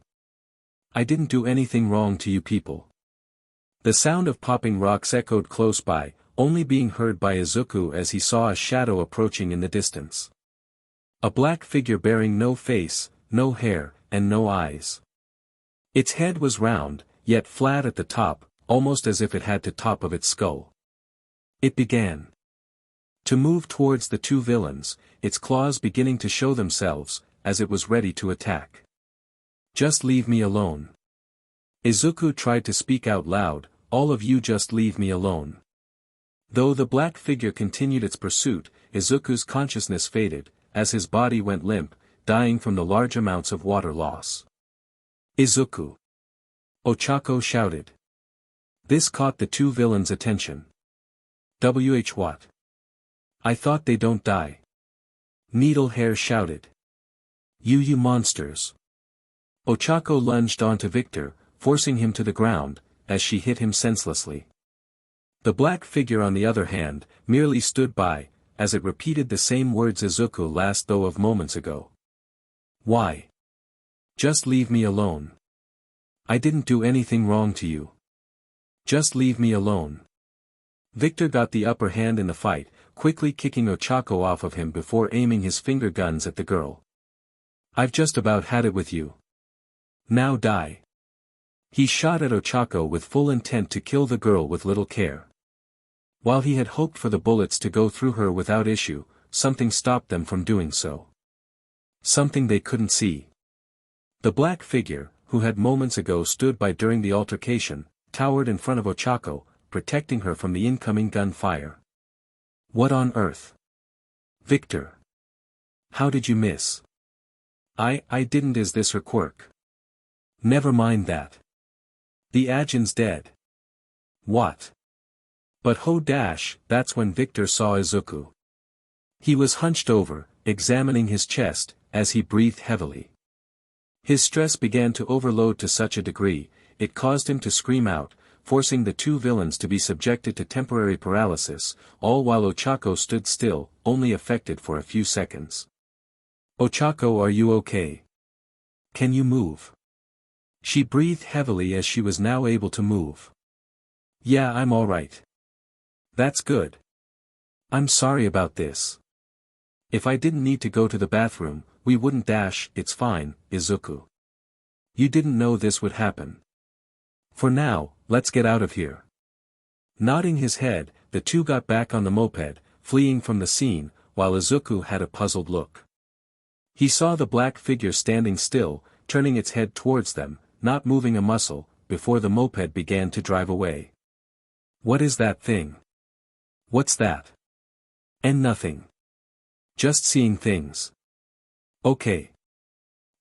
I didn't do anything wrong to you people." The sound of popping rocks echoed close by, only being heard by Izuku as he saw a shadow approaching in the distance. A black figure bearing no face, no hair, and no eyes. Its head was round, yet flat at the top, almost as if it had the top of its skull. It began to move towards the two villains, its claws beginning to show themselves, as it was ready to attack. "Just leave me alone." Izuku tried to speak out loud, "All of you just leave me alone." Though the black figure continued its pursuit, Izuku's consciousness faded, as his body went limp, dying from the large amounts of water loss. "Izuku!" Ochako shouted. This caught the two villains' attention. What? I thought they don't die." Needle Hair shouted. You monsters." Ochako lunged onto Victor, forcing him to the ground, as she hit him senselessly. The black figure on the other hand, merely stood by, as it repeated the same words Izuku last thought of moments ago. Why? Just leave me alone. I didn't do anything wrong to you. Just leave me alone. Victor got the upper hand in the fight, quickly kicking Ochako off of him before aiming his finger guns at the girl. I've just about had it with you. Now die. He shot at Ochako with full intent to kill the girl with little care. While he had hoped for the bullets to go through her without issue, something stopped them from doing so. Something they couldn't see. The black figure, who had moments ago stood by during the altercation, towered in front of Ochako, protecting her from the incoming gunfire. What on earth? Victor. How did you miss? I didn't. Is this her quirk? Never mind that. The Ajin's dead. What? But that's when Victor saw Izuku. He was hunched over, examining his chest, as he breathed heavily. His stress began to overload to such a degree, it caused him to scream out, forcing the two villains to be subjected to temporary paralysis, all while Ochako stood still, only affected for a few seconds. Ochako, are you okay? Can you move? She breathed heavily as she was now able to move. Yeah, I'm alright. That's good. I'm sorry about this. If I didn't need to go to the bathroom, we wouldn't dash. It's fine, Izuku. You didn't know this would happen. For now, let's get out of here. Nodding his head, the two got back on the moped, fleeing from the scene, while Izuku had a puzzled look. He saw the black figure standing still, turning its head towards them, not moving a muscle, before the moped began to drive away. What is that thing? What's that? And nothing. Just seeing things. Okay.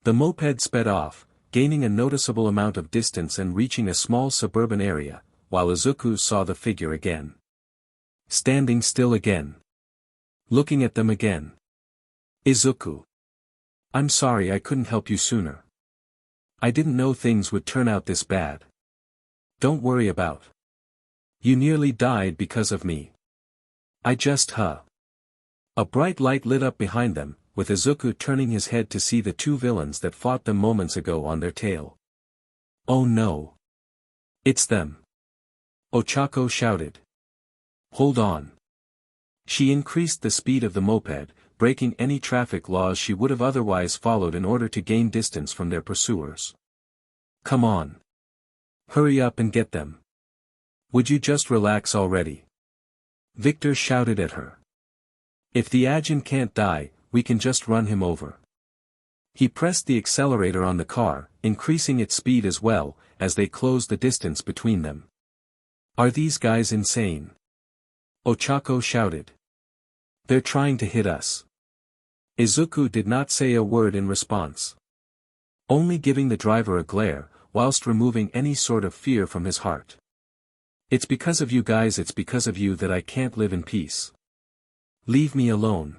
The moped sped off, gaining a noticeable amount of distance and reaching a small suburban area, while Izuku saw the figure again. Standing still again. Looking at them again. Izuku. I'm sorry I couldn't help you sooner. I didn't know things would turn out this bad. Don't worry about. You nearly died because of me. I just A bright light lit up behind them, with Izuku turning his head to see the two villains that fought them moments ago on their tail. Oh no. It's them. Ochako shouted. Hold on. She increased the speed of the moped, breaking any traffic laws she would have otherwise followed in order to gain distance from their pursuers. Come on. Hurry up and get them. Would you just relax already? Victor shouted at her. If the Ajin can't die, we can just run him over. He pressed the accelerator on the car, increasing its speed as well, as they closed the distance between them. Are these guys insane? Ochako shouted. They're trying to hit us. Izuku did not say a word in response. Only giving the driver a glare, whilst removing any sort of fear from his heart. It's because of you guys, it's because of you that I can't live in peace. Leave me alone.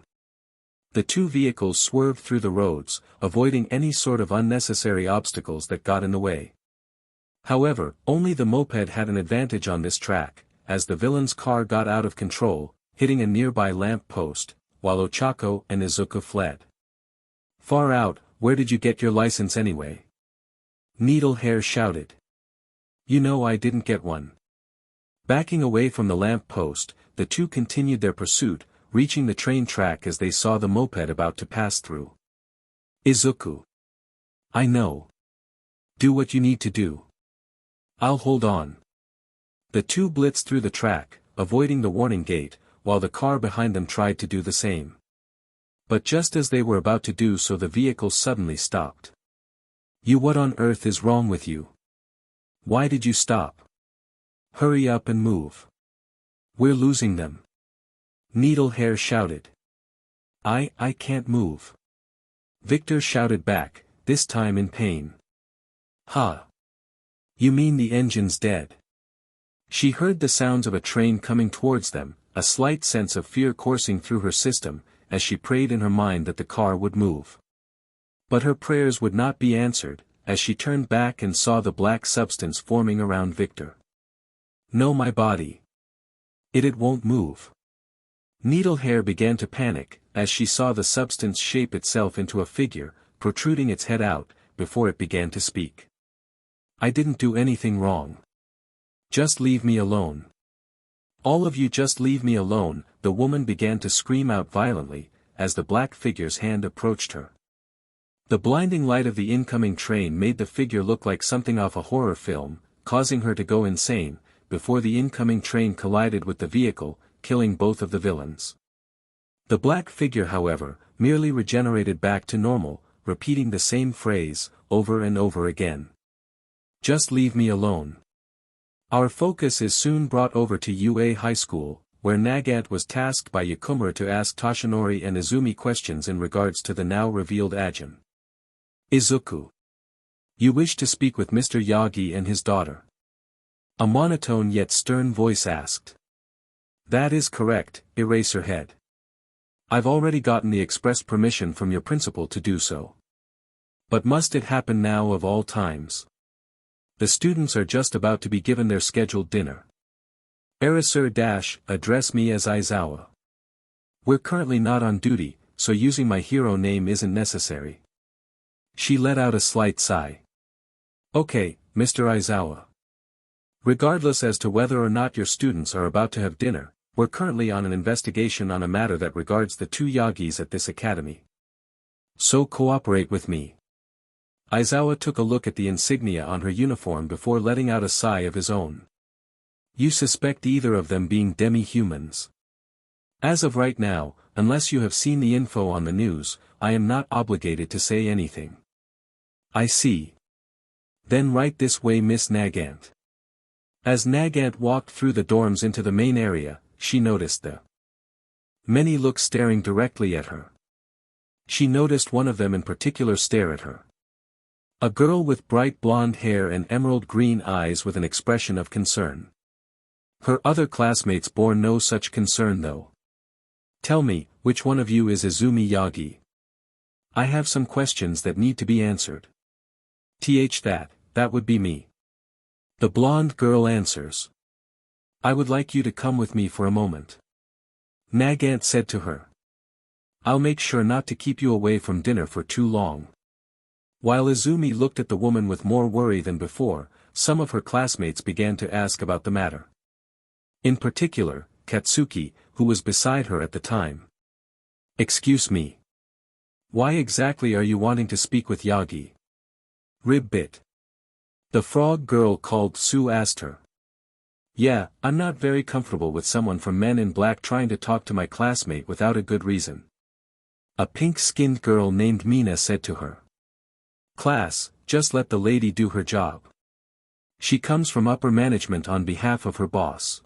The two vehicles swerved through the roads, avoiding any sort of unnecessary obstacles that got in the way. However, only the moped had an advantage on this track, as the villain's car got out of control, hitting a nearby lamp post, while Ochako and Izuku fled. Far out, where did you get your license anyway? Needle Hair shouted. You know I didn't get one. Backing away from the lamp post, the two continued their pursuit, reaching the train track as they saw the moped about to pass through. Izuku. I know. Do what you need to do. I'll hold on. The two blitzed through the track, avoiding the warning gate, while the car behind them tried to do the same. But just as they were about to do so, the vehicle suddenly stopped. What on earth is wrong with you? Why did you stop? Hurry up and move. We're losing them. Needle Hair shouted. I can't move. Victor shouted back, this time in pain. Huh? You mean the engine's dead? She heard the sounds of a train coming towards them, a slight sense of fear coursing through her system, as she prayed in her mind that the car would move. But her prayers would not be answered, as she turned back and saw the black substance forming around Victor. No, my body. It won't move. Needlehair began to panic, as she saw the substance shape itself into a figure, protruding its head out, before it began to speak. I didn't do anything wrong. Just leave me alone. All of you just leave me alone, the woman began to scream out violently, as the black figure's hand approached her. The blinding light of the incoming train made the figure look like something off a horror film, causing her to go insane, before the incoming train collided with the vehicle, killing both of the villains. The black figure, however, merely regenerated back to normal, repeating the same phrase, over and over again. Just leave me alone. Our focus is soon brought over to UA High School, where Nagant was tasked by Yakumura to ask Toshinori and Izumi questions in regards to the now revealed Ajin. Izuku. You wish to speak with Mr. Yagi and his daughter? A monotone yet stern voice asked. That is correct, Eraserhead. I've already gotten the express permission from your principal to do so. But must it happen now of all times? The students are just about to be given their scheduled dinner. Eraser address me as Aizawa. We're currently not on duty, so using my hero name isn't necessary. She let out a slight sigh. Okay, Mr. Aizawa. Regardless as to whether or not your students are about to have dinner, we're currently on an investigation on a matter that regards the two Yagis at this academy. So cooperate with me. Aizawa took a look at the insignia on her uniform before letting out a sigh of his own. You suspect either of them being demi-humans. As of right now, unless you have seen the info on the news, I am not obligated to say anything. I see. Then right this way, Miss Nagant. As Nagant walked through the dorms into the main area, she noticed the many looks staring directly at her. She noticed one of them in particular stare at her. A girl with bright blonde hair and emerald green eyes with an expression of concern. Her other classmates bore no such concern though. Tell me, which one of you is Izumi Yagi? I have some questions that need to be answered. That would be me. The blonde girl answers. I would like you to come with me for a moment. Nagant said to her. I'll make sure not to keep you away from dinner for too long. While Izumi looked at the woman with more worry than before, some of her classmates began to ask about the matter. In particular, Katsuki, who was beside her at the time. Excuse me. Why exactly are you wanting to speak with Yagi? Ribbit. The frog girl called Sue asked her. Yeah, I'm not very comfortable with someone from Men in Black trying to talk to my classmate without a good reason. A pink-skinned girl named Mina said to her. Class, just let the lady do her job. She comes from upper management on behalf of her boss.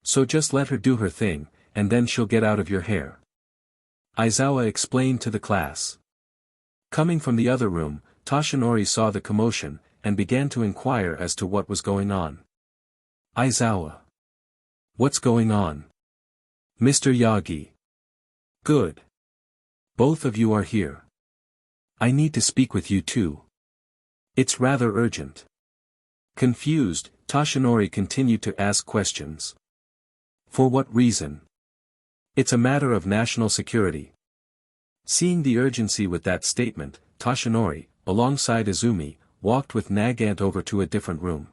So just let her do her thing, and then she'll get out of your hair. Aizawa explained to the class. Coming from the other room, Toshinori saw the commotion, and began to inquire as to what was going on. Aizawa. What's going on? Mr. Yagi. Good. Both of you are here. I need to speak with you too. It's rather urgent. Confused, Toshinori continued to ask questions. For what reason? It's a matter of national security. Seeing the urgency with that statement, Toshinori, alongside Izumi, walked with Nagant over to a different room.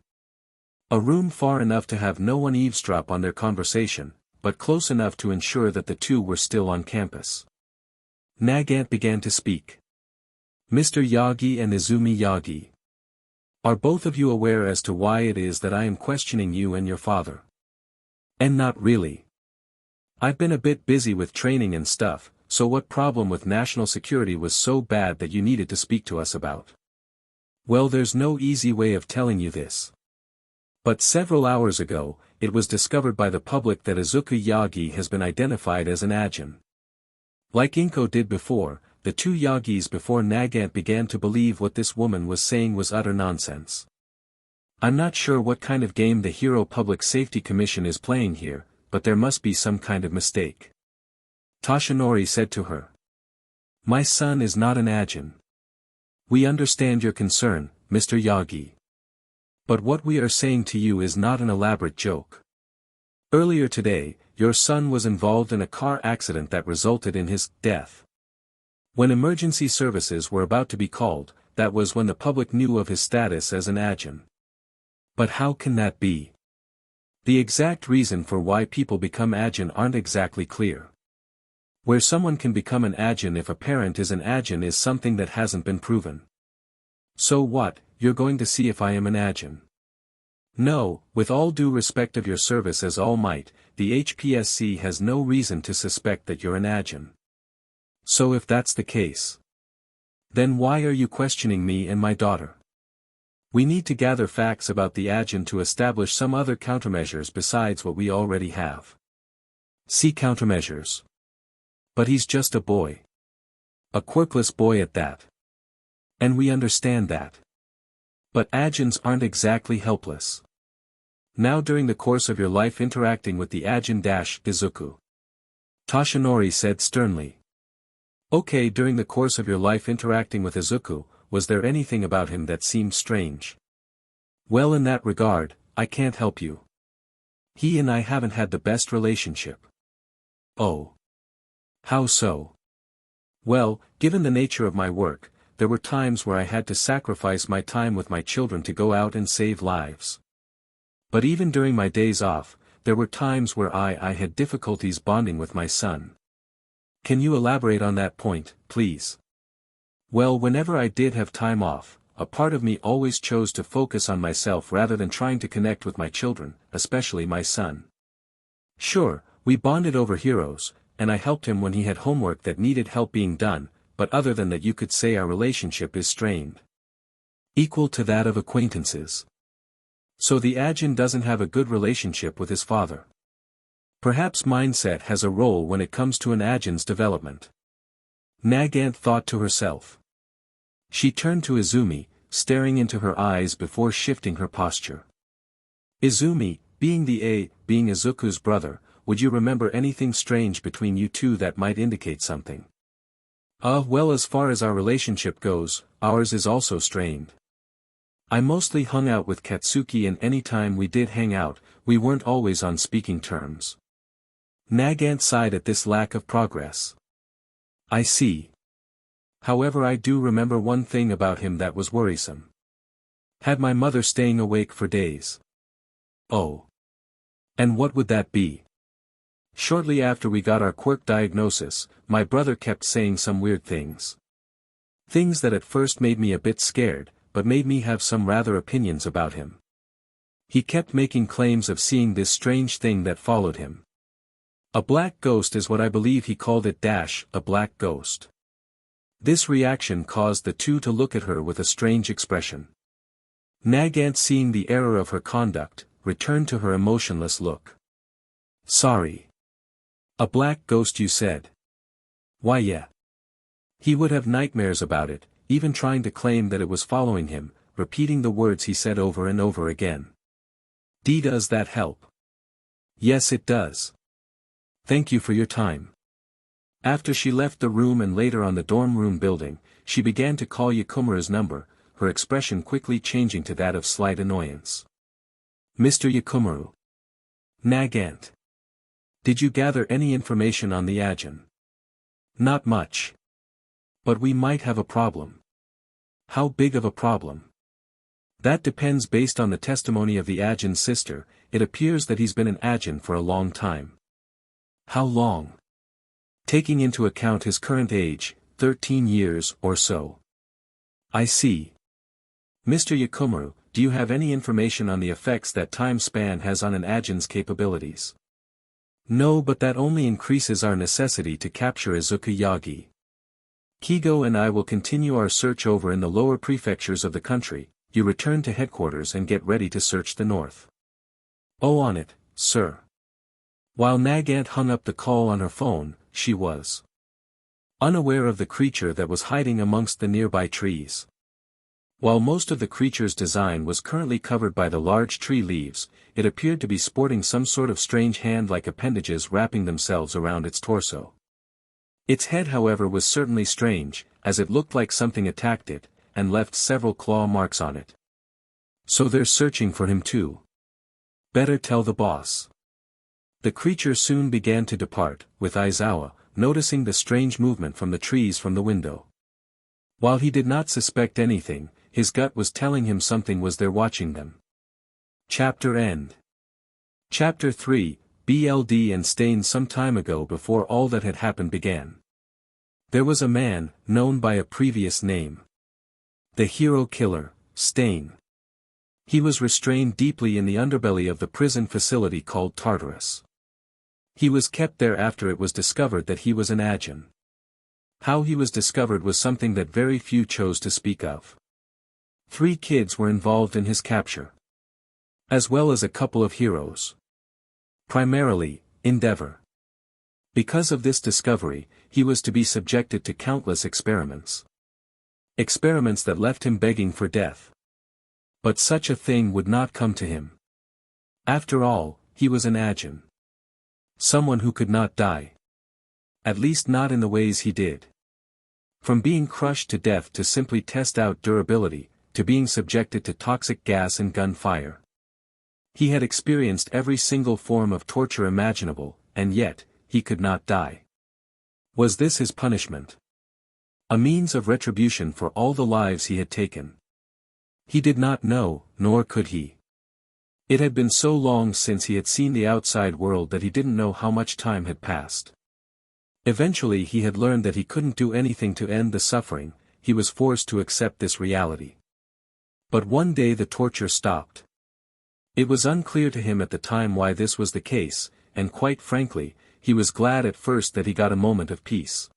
A room far enough to have no one eavesdrop on their conversation, but close enough to ensure that the two were still on campus. Nagant began to speak. Mr. Yagi and Izumi Yagi. Are both of you aware as to why it is that I am questioning you and your father? And not really. I've been a bit busy with training and stuff, so what problem with national security was so bad that you needed to speak to us about? Well, there's no easy way of telling you this. But several hours ago, it was discovered by the public that Izuku Yagi has been identified as an Ajin. Like Inko did before, the two Yagis before Nagant began to believe what this woman was saying was utter nonsense. I'm not sure what kind of game the Hero Public Safety Commission is playing here, but there must be some kind of mistake. Toshinori said to her. My son is not an Ajin. We understand your concern, Mr. Yagi. But what we are saying to you is not an elaborate joke. Earlier today, your son was involved in a car accident that resulted in his death. When emergency services were about to be called, that was when the public knew of his status as an Ajin. But how can that be? The exact reason for why people become Ajin aren't exactly clear. Where someone can become an Ajin if a parent is an Ajin is something that hasn't been proven. So what, you're going to see if I am an Ajin? No, with all due respect of your service as All Might, the HPSC has no reason to suspect that you're an Ajin. So if that's the case, then why are you questioning me and my daughter? We need to gather facts about the Ajin to establish some other countermeasures besides what we already have. See countermeasures. But he's just a boy. A quirkless boy at that. And we understand that. But Ajins aren't exactly helpless. Now during the course of your life interacting with the Ajin Izuku. Toshinori said sternly. Okay, during the course of your life interacting with Izuku, was there anything about him that seemed strange? Well, in that regard, I can't help you. He and I haven't had the best relationship. Oh. How so? Well, given the nature of my work, there were times where I had to sacrifice my time with my children to go out and save lives. But even during my days off, there were times where I had difficulties bonding with my son. Can you elaborate on that point, please? Well, whenever I did have time off, a part of me always chose to focus on myself rather than trying to connect with my children, especially my son. Sure, we bonded over heroes, and I helped him when he had homework that needed help being done, but other than that you could say our relationship is strained. Equal to that of acquaintances. So the Ajin doesn't have a good relationship with his father. Perhaps mindset has a role when it comes to an Ajin's development. Nagant thought to herself. She turned to Izumi, staring into her eyes before shifting her posture. Izumi, being Izuku's brother, would you remember anything strange between you two that might indicate something? Well, as far as our relationship goes, ours is also strained. I mostly hung out with Katsuki, and any time we did hang out, we weren't always on speaking terms. Nagant sighed at this lack of progress. I see. However, I do remember one thing about him that was worrisome. Had my mother staying awake for days. Oh. And what would that be? Shortly after we got our quirk diagnosis, my brother kept saying some weird things. Things that at first made me a bit scared, but made me have some rather opinions about him. He kept making claims of seeing this strange thing that followed him. A black ghost is what I believe he called it. A black ghost. This reaction caused the two to look at her with a strange expression. Nagant, seeing the error of her conduct, returned to her emotionless look. Sorry. A black ghost, you said? Why, yeah. He would have nightmares about it, even trying to claim that it was following him, repeating the words he said over and over again. Does that help? Yes, it does. Thank you for your time. After she left the room and later on the dorm room building, she began to call Yakumura's number, her expression quickly changing to that of slight annoyance. Mr. Yakumura. Nagant. Did you gather any information on the Ajin? Not much. But we might have a problem. How big of a problem? That depends. Based on the testimony of the Ajin's sister, it appears that he's been an Ajin for a long time. How long? Taking into account his current age, 13 years or so. I see. Mr. Yakumura, do you have any information on the effects that time span has on an Ajin's capabilities? No, but that only increases our necessity to capture Izuku Yagi. Kigo and I will continue our search over in the lower prefectures of the country. You return to headquarters and get ready to search the north. Oh, on it, sir. While Nagant hung up the call on her phone, she was unaware of the creature that was hiding amongst the nearby trees. While most of the creature's design was currently covered by the large tree leaves, it appeared to be sporting some sort of strange hand-like appendages wrapping themselves around its torso. Its head, however, was certainly strange, as it looked like something attacked it, and left several claw marks on it. So they're searching for him too. Better tell the boss. The creature soon began to depart, with Aizawa noticing the strange movement from the trees from the window. While he did not suspect anything, his gut was telling him something was there watching them. Chapter End. Chapter 3, BLD and Stain. Some time ago, before all that had happened began, there was a man, known by a previous name. The hero killer, Stain. He was restrained deeply in the underbelly of the prison facility called Tartarus. He was kept there after it was discovered that he was an Ajin. How he was discovered was something that very few chose to speak of. 3 kids were involved in his capture, as well as a couple of heroes. Primarily, Endeavor. Because of this discovery, he was to be subjected to countless experiments. Experiments that left him begging for death. But such a thing would not come to him. After all, he was an Ajin. Someone who could not die. At least not in the ways he did. From being crushed to death to simply test out durability, to being subjected to toxic gas and gunfire. He had experienced every single form of torture imaginable, and yet, he could not die. Was this his punishment? A means of retribution for all the lives he had taken? He did not know, nor could he. It had been so long since he had seen the outside world that he didn't know how much time had passed. Eventually he had learned that he couldn't do anything to end the suffering, he was forced to accept this reality. But one day the torture stopped. It was unclear to him at the time why this was the case, and quite frankly, he was glad at first that he got a moment of peace.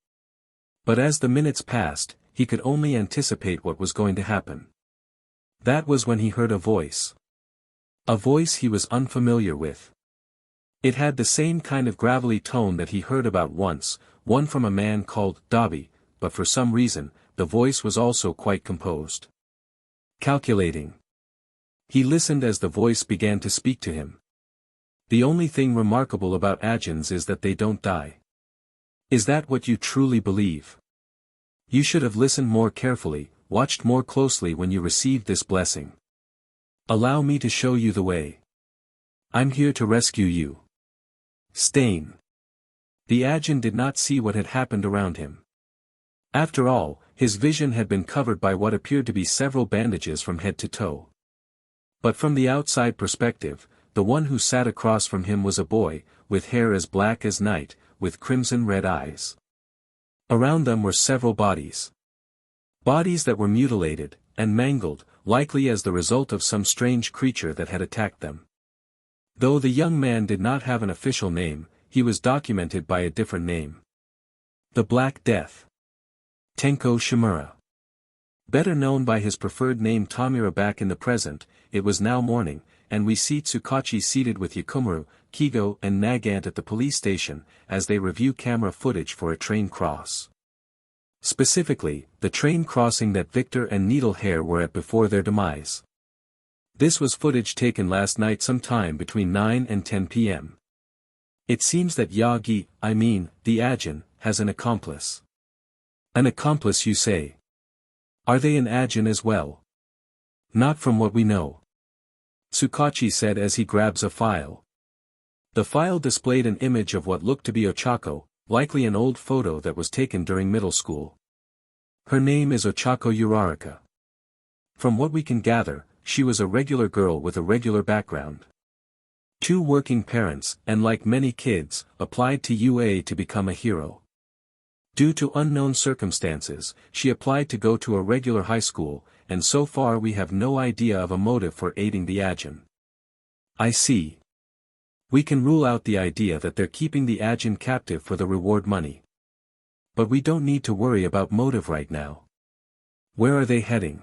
But as the minutes passed, he could only anticipate what was going to happen. That was when he heard a voice. A voice he was unfamiliar with. It had the same kind of gravelly tone that he heard about once, one from a man called Dobby, but for some reason, the voice was also quite composed. Calculating. He listened as the voice began to speak to him. The only thing remarkable about Ajins is that they don't die. Is that what you truly believe? You should have listened more carefully, watched more closely when you received this blessing. Allow me to show you the way. I'm here to rescue you. Stain. The Ajin did not see what had happened around him. After all, his vision had been covered by what appeared to be several bandages from head to toe. But from the outside perspective, the one who sat across from him was a boy, with hair as black as night, with crimson red eyes. Around them were several bodies. Bodies that were mutilated, and mangled, likely as the result of some strange creature that had attacked them. Though the young man did not have an official name, he was documented by a different name. The Black Death. Tenko Shimura. Better known by his preferred name Tamira. Back in the present, it was now morning, and we see Tsukachi seated with Yakumaru, Kigo and Nagant at the police station, as they review camera footage for a train cross. Specifically, the train crossing that Victor and Needle Hair were at before their demise. This was footage taken last night sometime between 9 and 10 p.m. It seems that the Ajin, has an accomplice. An accomplice, you say? Are they an Ajin as well? Not from what we know. Tsukachi said as he grabs a file. The file displayed an image of what looked to be Ochako, likely an old photo that was taken during middle school. Her name is Ochako Uraraka. From what we can gather, she was a regular girl with a regular background. 2 working parents, and like many kids, applied to UA to become a hero. Due to unknown circumstances, she applied to go to a regular high school, and so far we have no idea of a motive for aiding the Ajin. I see. We can rule out the idea that they're keeping the Ajin captive for the reward money. But we don't need to worry about motive right now. Where are they heading?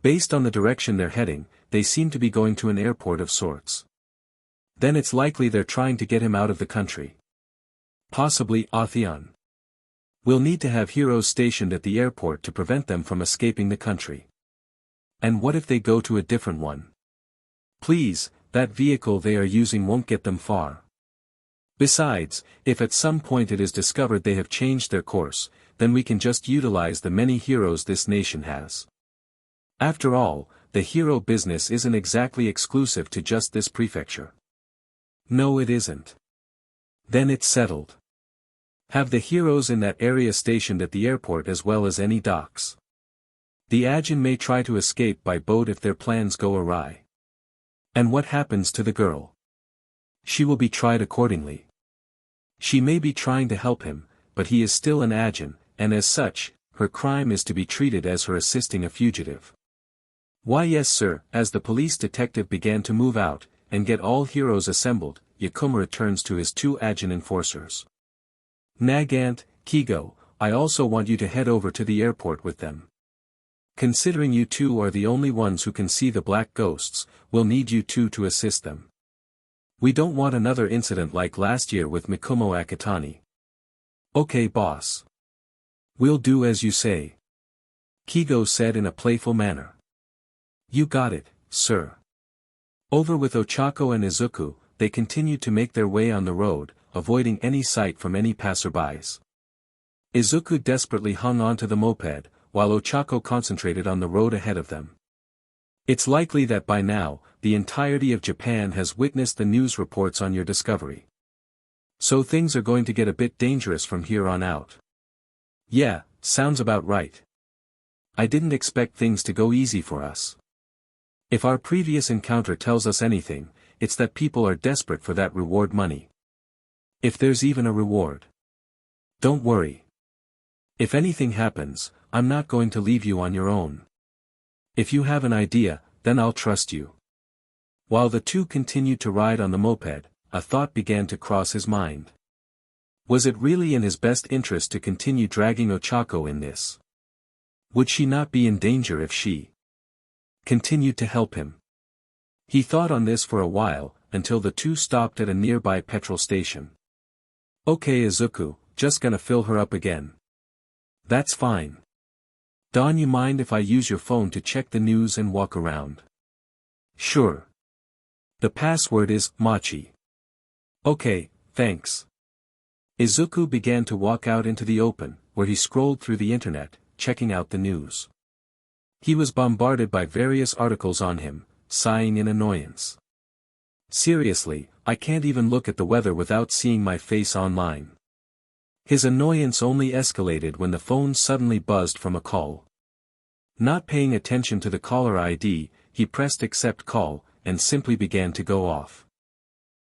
Based on the direction they're heading, they seem to be going to an airport of sorts. Then it's likely they're trying to get him out of the country. Possibly Atheon. We'll need to have heroes stationed at the airport to prevent them from escaping the country. And what if they go to a different one? Please, that vehicle they are using won't get them far. Besides, if at some point it is discovered they have changed their course, then we can just utilize the many heroes this nation has. After all, the hero business isn't exactly exclusive to just this prefecture. No, it isn't. Then it's settled. Have the heroes in that area stationed at the airport as well as any docks. The Ajin may try to escape by boat if their plans go awry. And what happens to the girl? She will be tried accordingly. She may be trying to help him, but he is still an Ajin, and as such, her crime is to be treated as her assisting a fugitive. Why yes sir. As the police detective began to move out, and get all heroes assembled, Yakuma returns to his two Ajin enforcers. Nagant, Kigo, I also want you to head over to the airport with them. Considering you two are the only ones who can see the black ghosts, we'll need you two to assist them. We don't want another incident like last year with Mikumo Akitani. Okay boss. We'll do as you say. Kigo said in a playful manner. You got it, sir. Over with Ochako and Izuku, they continued to make their way on the road, avoiding any sight from any passerbys. Izuku desperately hung onto the moped, while Ochako concentrated on the road ahead of them. It's likely that by now, the entirety of Japan has witnessed the news reports on your discovery. So things are going to get a bit dangerous from here on out. Yeah, sounds about right. I didn't expect things to go easy for us. If our previous encounter tells us anything, it's that people are desperate for that reward money. If there's even a reward. Don't worry. If anything happens, I'm not going to leave you on your own. If you have an idea, then I'll trust you. While the two continued to ride on the moped, a thought began to cross his mind. Was it really in his best interest to continue dragging Ochako in this? Would she not be in danger if she continued to help him? He thought on this for a while, until the two stopped at a nearby petrol station. Okay Izuku, just gonna fill her up again. That's fine. Don, you mind if I use your phone to check the news and walk around? Sure. The password is Machi. Okay, thanks. Izuku began to walk out into the open, where he scrolled through the internet, checking out the news. He was bombarded by various articles on him, sighing in annoyance. Seriously, I can't even look at the weather without seeing my face online. His annoyance only escalated when the phone suddenly buzzed from a call. Not paying attention to the caller ID, he pressed accept call, and simply began to go off.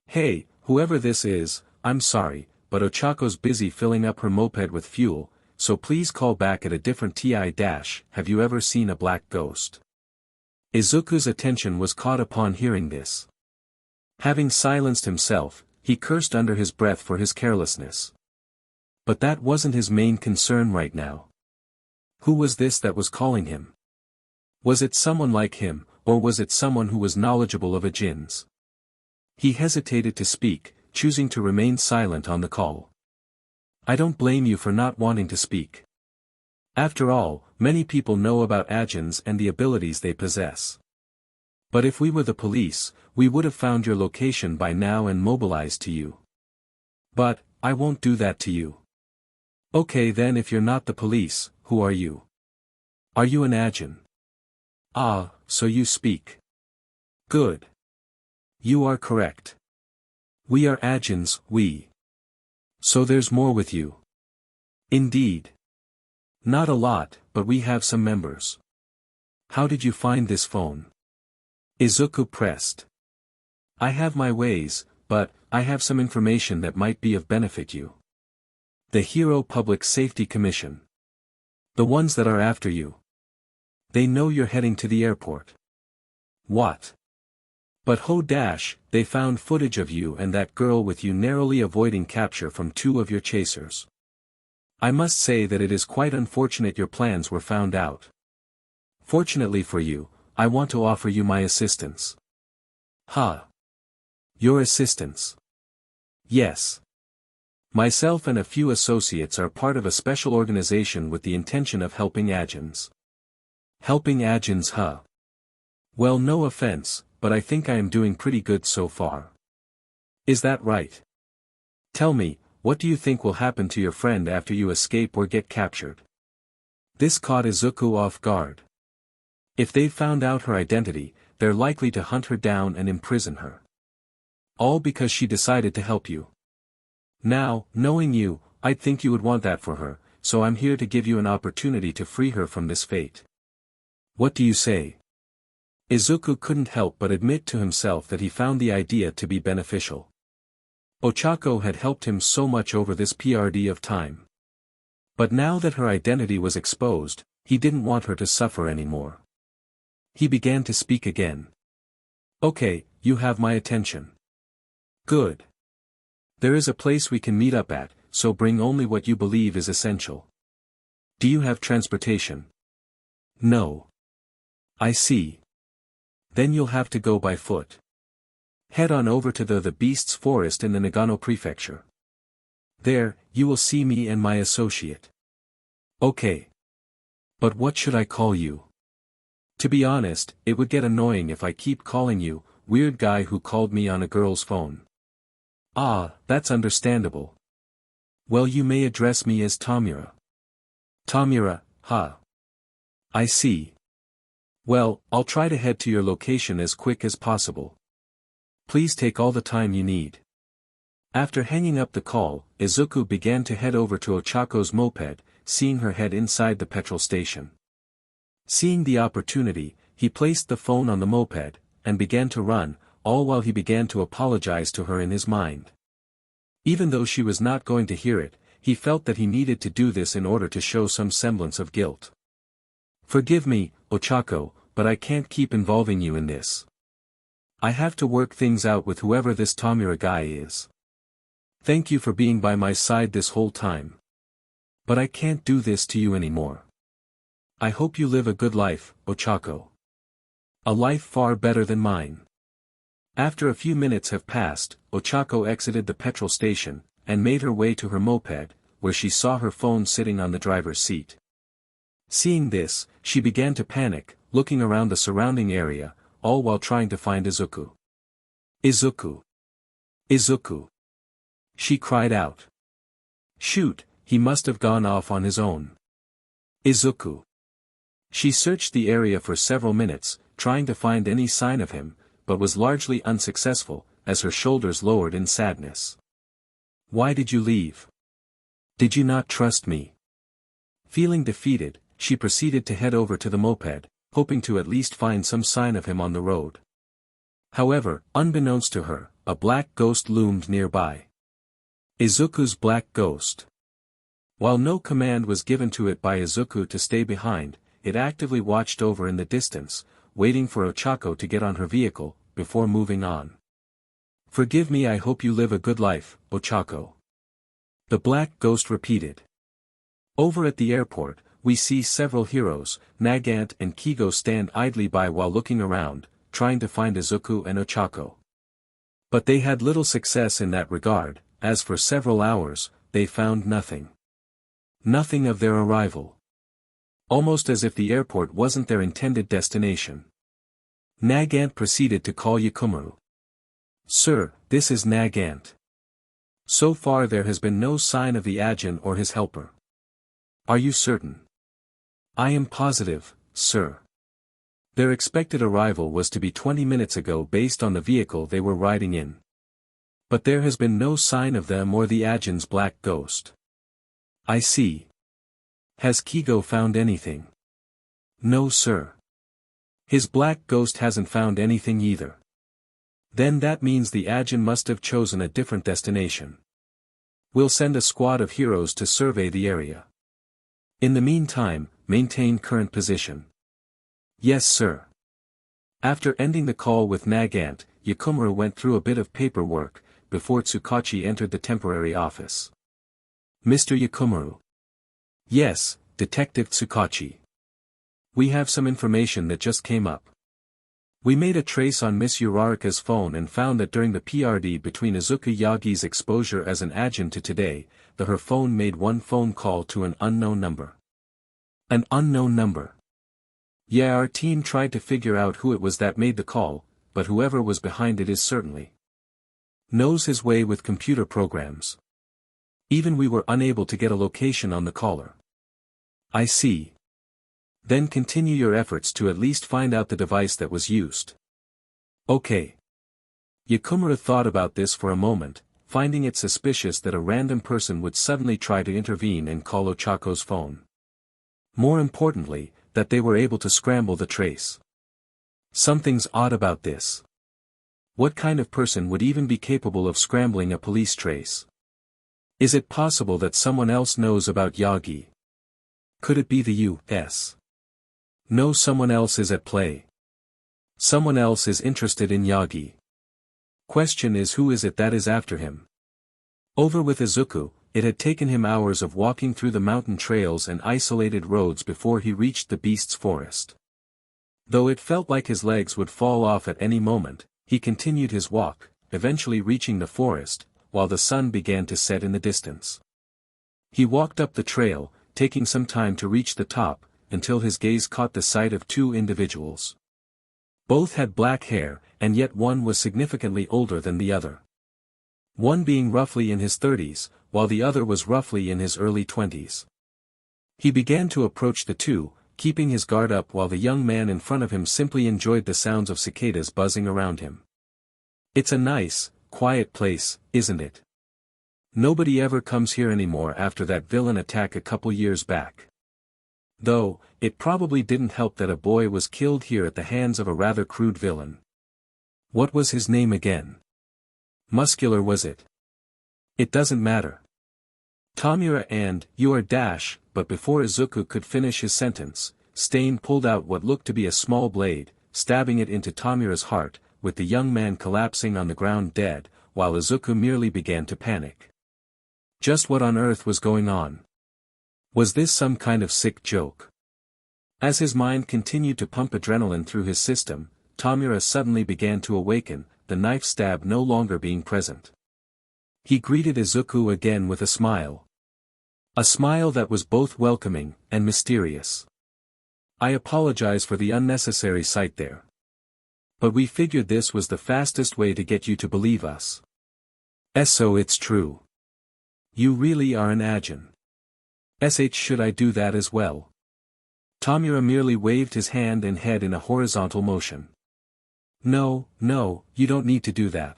Hey, whoever this is, I'm sorry, but Ochako's busy filling up her moped with fuel, so please call back at a different TI-. Have you ever seen a black ghost? Izuku's attention was caught upon hearing this. Having silenced himself, he cursed under his breath for his carelessness. But that wasn't his main concern right now. Who was this that was calling him? Was it someone like him, or was it someone who was knowledgeable of Ajins? He hesitated to speak, choosing to remain silent on the call. I don't blame you for not wanting to speak. After all, many people know about Ajins and the abilities they possess. But if we were the police, we would have found your location by now and mobilized to you. But, I won't do that to you. Okay then, if you're not the police, who are you? Are you an Ajin? Ah, so you speak. Good. You are correct. We are Ajins, we. So there's more with you. Indeed. Not a lot, but we have some members. How did you find this phone? Izuku pressed. I have my ways, but I have some information that might be of benefit you. The Hero Public Safety Commission. The ones that are after you. They know you're heading to the airport. What? But they found footage of you and that girl with you narrowly avoiding capture from two of your chasers. I must say that it is quite unfortunate your plans were found out. Fortunately for you, I want to offer you my assistance. Your assistance? Yes. Myself and a few associates are part of a special organization with the intention of helping Ajins. Helping Ajins, Well, no offense, but I think I am doing pretty good so far. Is that right? Tell me, what do you think will happen to your friend after you escape or get captured? This caught Izuku off guard. If they've found out her identity, they're likely to hunt her down and imprison her. All because she decided to help you. Now, knowing you, I'd think you would want that for her, so I'm here to give you an opportunity to free her from this fate. What do you say? Izuku couldn't help but admit to himself that he found the idea to be beneficial. Ochako had helped him so much over this period of time. But now that her identity was exposed, he didn't want her to suffer anymore. He began to speak again. Okay, you have my attention. Good. There is a place we can meet up at, so bring only what you believe is essential. Do you have transportation? No. I see. Then you'll have to go by foot. Head on over to the Beasts Forest in the Nagano Prefecture. There, you will see me and my associate. Okay. But what should I call you? To be honest, it would get annoying if I keep calling you, weird guy who called me on a girl's phone. Ah, that's understandable. Well, you may address me as Tamura. Tamura, huh? I see. Well, I'll try to head to your location as quick as possible. Please take all the time you need. After hanging up the call, Izuku began to head over to Ochako's moped, seeing her head inside the petrol station. Seeing the opportunity, he placed the phone on the moped, and began to run, all while he began to apologize to her in his mind. Even though she was not going to hear it, he felt that he needed to do this in order to show some semblance of guilt. Forgive me, Ochako, but I can't keep involving you in this. I have to work things out with whoever this Tamura guy is. Thank you for being by my side this whole time. But I can't do this to you anymore. I hope you live a good life, Ochako. A life far better than mine. After a few minutes have passed, Ochako exited the petrol station, and made her way to her moped, where she saw her phone sitting on the driver's seat. Seeing this, she began to panic, looking around the surrounding area, all while trying to find Izuku. Izuku! Izuku! She cried out. Shoot, he must have gone off on his own. Izuku! She searched the area for several minutes, trying to find any sign of him, but was largely unsuccessful, as her shoulders lowered in sadness. Why did you leave? Did you not trust me? Feeling defeated, she proceeded to head over to the moped, hoping to at least find some sign of him on the road. However, unbeknownst to her, a black ghost loomed nearby. Izuku's black ghost. While no command was given to it by Izuku to stay behind, it actively watched over in the distance, waiting for Ochako to get on her vehicle, before moving on. Forgive me, I hope you live a good life, Ochako. The black ghost repeated. Over at the airport, we see several heroes, Nagant and Kigo stand idly by while looking around, trying to find Izuku and Ochako. But they had little success in that regard, as for several hours, they found nothing. Nothing of their arrival. Almost as if the airport wasn't their intended destination. Nagant proceeded to call Yakumaru. Sir, this is Nagant. So far there has been no sign of the Ajin or his helper. Are you certain? I am positive, sir. Their expected arrival was to be 20 minutes ago based on the vehicle they were riding in. But there has been no sign of them or the Ajin's black ghost. I see. Has Kigo found anything? No, sir. His black ghost hasn't found anything either. Then that means the Ajin must have chosen a different destination. We'll send a squad of heroes to survey the area. In the meantime, maintain current position. Yes, sir. After ending the call with Nagant, Yakumaru went through a bit of paperwork, before Tsukachi entered the temporary office. Mr. Yakumaru. Yes, Detective Tsukachi. We have some information that just came up. We made a trace on Miss Uraraka's phone and found that during the PRD between Izuku Yagi's exposure as an Ajin to today, her phone made one phone call to an unknown number. An unknown number. Yeah, our team tried to figure out who it was that made the call, but whoever was behind it is certainly knows his way with computer programs. Even we were unable to get a location on the caller. I see. Then continue your efforts to at least find out the device that was used. Okay. Yakumura thought about this for a moment, finding it suspicious that a random person would suddenly try to intervene and call Ochako's phone. More importantly, that they were able to scramble the trace. Something's odd about this. What kind of person would even be capable of scrambling a police trace? Is it possible that someone else knows about Yagi? Could it be the U.S.? No, someone else is at play. Someone else is interested in Yagi. Question is, who is it that is after him? Over with Izuku, it had taken him hours of walking through the mountain trails and isolated roads before he reached the beast's forest. Though it felt like his legs would fall off at any moment, he continued his walk, eventually reaching the forest, while the sun began to set in the distance. He walked up the trail, taking some time to reach the top, until his gaze caught the sight of two individuals. Both had black hair, and yet one was significantly older than the other. One being roughly in his 30s, while the other was roughly in his early 20s. He began to approach the two, keeping his guard up while the young man in front of him simply enjoyed the sounds of cicadas buzzing around him. It's a nice, quiet place, isn't it? Nobody ever comes here anymore after that villain attack a couple years back. Though, it probably didn't help that a boy was killed here at the hands of a rather crude villain. What was his name again? Muscular, was it? It doesn't matter. Tamura and you are dash, but before Izuku could finish his sentence, Stain pulled out what looked to be a small blade, stabbing it into Tamura's heart, with the young man collapsing on the ground dead, while Izuku merely began to panic. Just what on earth was going on? Was this some kind of sick joke? As his mind continued to pump adrenaline through his system, Tamura suddenly began to awaken, the knife stab no longer being present. He greeted Izuku again with a smile. A smile that was both welcoming and mysterious. I apologize for the unnecessary sight there. But we figured this was the fastest way to get you to believe us. So it's true. You really are an Ajin. Should I do that as well? Tamura merely waved his hand and head in a horizontal motion. No, you don't need to do that.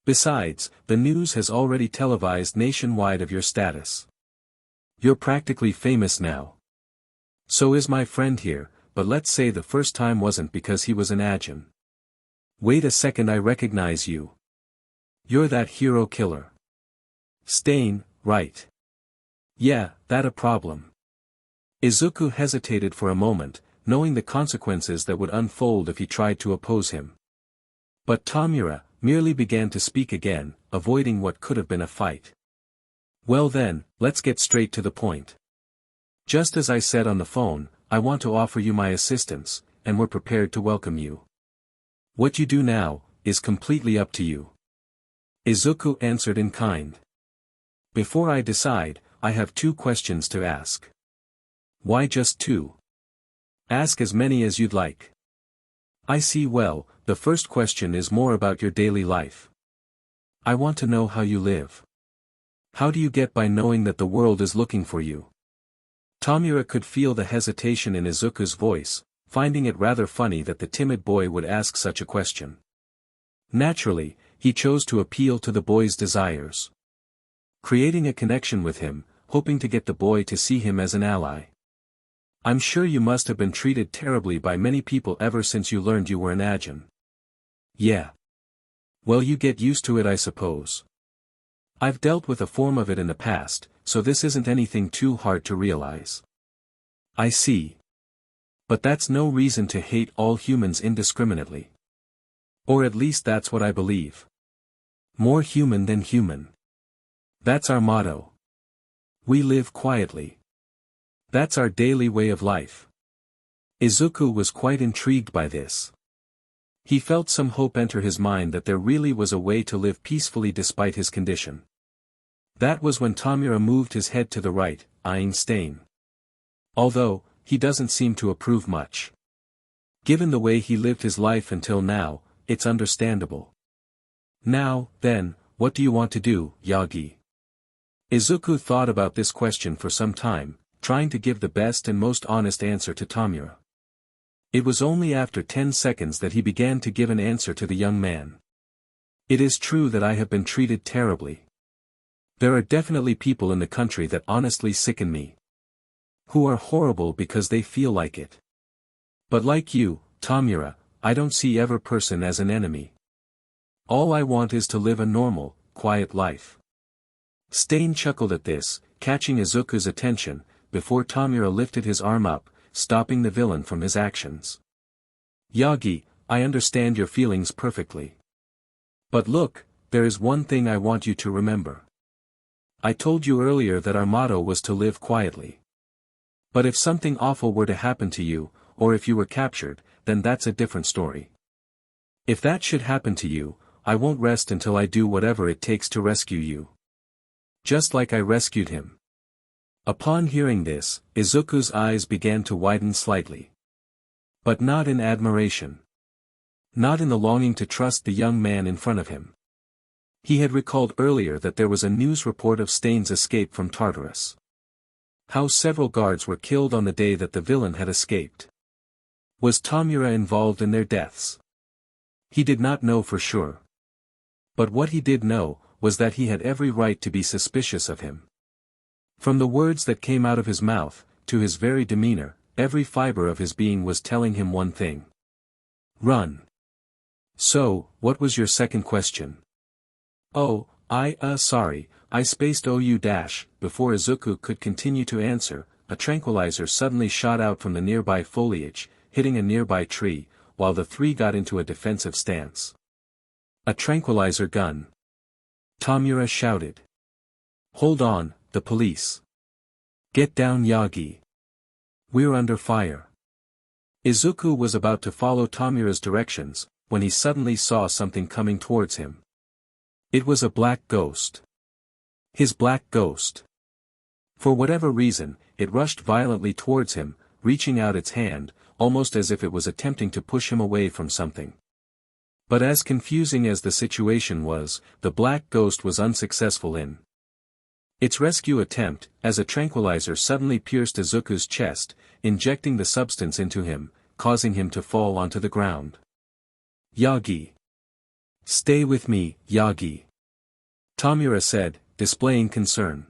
Besides, the news has already televised nationwide of your status. You're practically famous now. So is my friend here, but let's say the first time wasn't because he was an Ajin. Wait a second, I recognize you. You're that hero killer. Stain, right? Yeah, that a problem. Izuku hesitated for a moment, knowing the consequences that would unfold if he tried to oppose him. But Tamura merely began to speak again, avoiding what could have been a fight. Well then, let's get straight to the point. Just as I said on the phone, I want to offer you my assistance, and we're prepared to welcome you. What you do now is completely up to you. Izuku answered in kind. Before I decide, I have 2 questions to ask. Why just 2? Ask as many as you'd like. I see. Well, the first question is more about your daily life. I want to know how you live. How do you get by knowing that the world is looking for you? Tamura could feel the hesitation in Izuku's voice, finding it rather funny that the timid boy would ask such a question. Naturally, he chose to appeal to the boy's desires. Creating a connection with him, hoping to get the boy to see him as an ally. I'm sure you must have been treated terribly by many people ever since you learned you were an Ajin. Yeah. Well, you get used to it, I suppose. I've dealt with a form of it in the past, so this isn't anything too hard to realize. I see. But that's no reason to hate all humans indiscriminately. Or at least that's what I believe. More human than human. That's our motto. We live quietly. That's our daily way of life. Izuku was quite intrigued by this. He felt some hope enter his mind that there really was a way to live peacefully despite his condition. That was when Tamura moved his head to the right, eyeing Stain. Although, he doesn't seem to approve much. Given the way he lived his life until now, it's understandable. Now, then, what do you want to do, Yagi? Izuku thought about this question for some time, trying to give the best and most honest answer to Tamura. It was only after 10 seconds that he began to give an answer to the young man. It is true that I have been treated terribly. There are definitely people in the country that honestly sicken me. Who are horrible because they feel like it. But like you, Tamura, I don't see every person as an enemy. All I want is to live a normal, quiet life. Stain chuckled at this, catching Izuku's attention, before Tamura lifted his arm up, stopping the villain from his actions. Yagi, I understand your feelings perfectly. But look, there is one thing I want you to remember. I told you earlier that our motto was to live quietly. But if something awful were to happen to you, or if you were captured, then that's a different story. If that should happen to you, I won't rest until I do whatever it takes to rescue you. Just like I rescued him. Upon hearing this, Izuku's eyes began to widen slightly. But not in admiration. Not in the longing to trust the young man in front of him. He had recalled earlier that there was a news report of Stain's escape from Tartarus. How several guards were killed on the day that the villain had escaped. Was Tamura involved in their deaths? He did not know for sure. But what he did know, was that he had every right to be suspicious of him. From the words that came out of his mouth, to his very demeanor, every fiber of his being was telling him one thing. Run. So, what was your second question? Oh, sorry, I spaced OU dash. Before Izuku could continue to answer, a tranquilizer suddenly shot out from the nearby foliage, hitting a nearby tree, while the three got into a defensive stance. A tranquilizer gun. Tamura shouted. Hold on, the police. Get down Yagi. We're under fire. Izuku was about to follow Tamura's directions, when he suddenly saw something coming towards him. It was a black ghost. His black ghost. For whatever reason, it rushed violently towards him, reaching out its hand, almost as if it was attempting to push him away from something. But as confusing as the situation was, the black ghost was unsuccessful in its rescue attempt, as a tranquilizer suddenly pierced Izuku's chest, injecting the substance into him, causing him to fall onto the ground. Yagi. Stay with me, Yagi. Tamura said, displaying concern.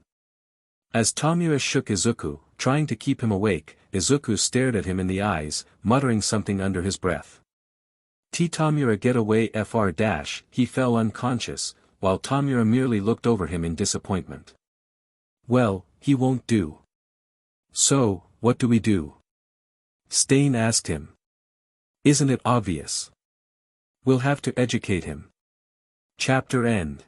As Tamura shook Izuku, trying to keep him awake, Izuku stared at him in the eyes, muttering something under his breath. Tamura get away fr dash. He fell unconscious, while Tamura merely looked over him in disappointment. Well, he won't do. So, what do we do? Stain asked him. Isn't it obvious? We'll have to educate him. Chapter end.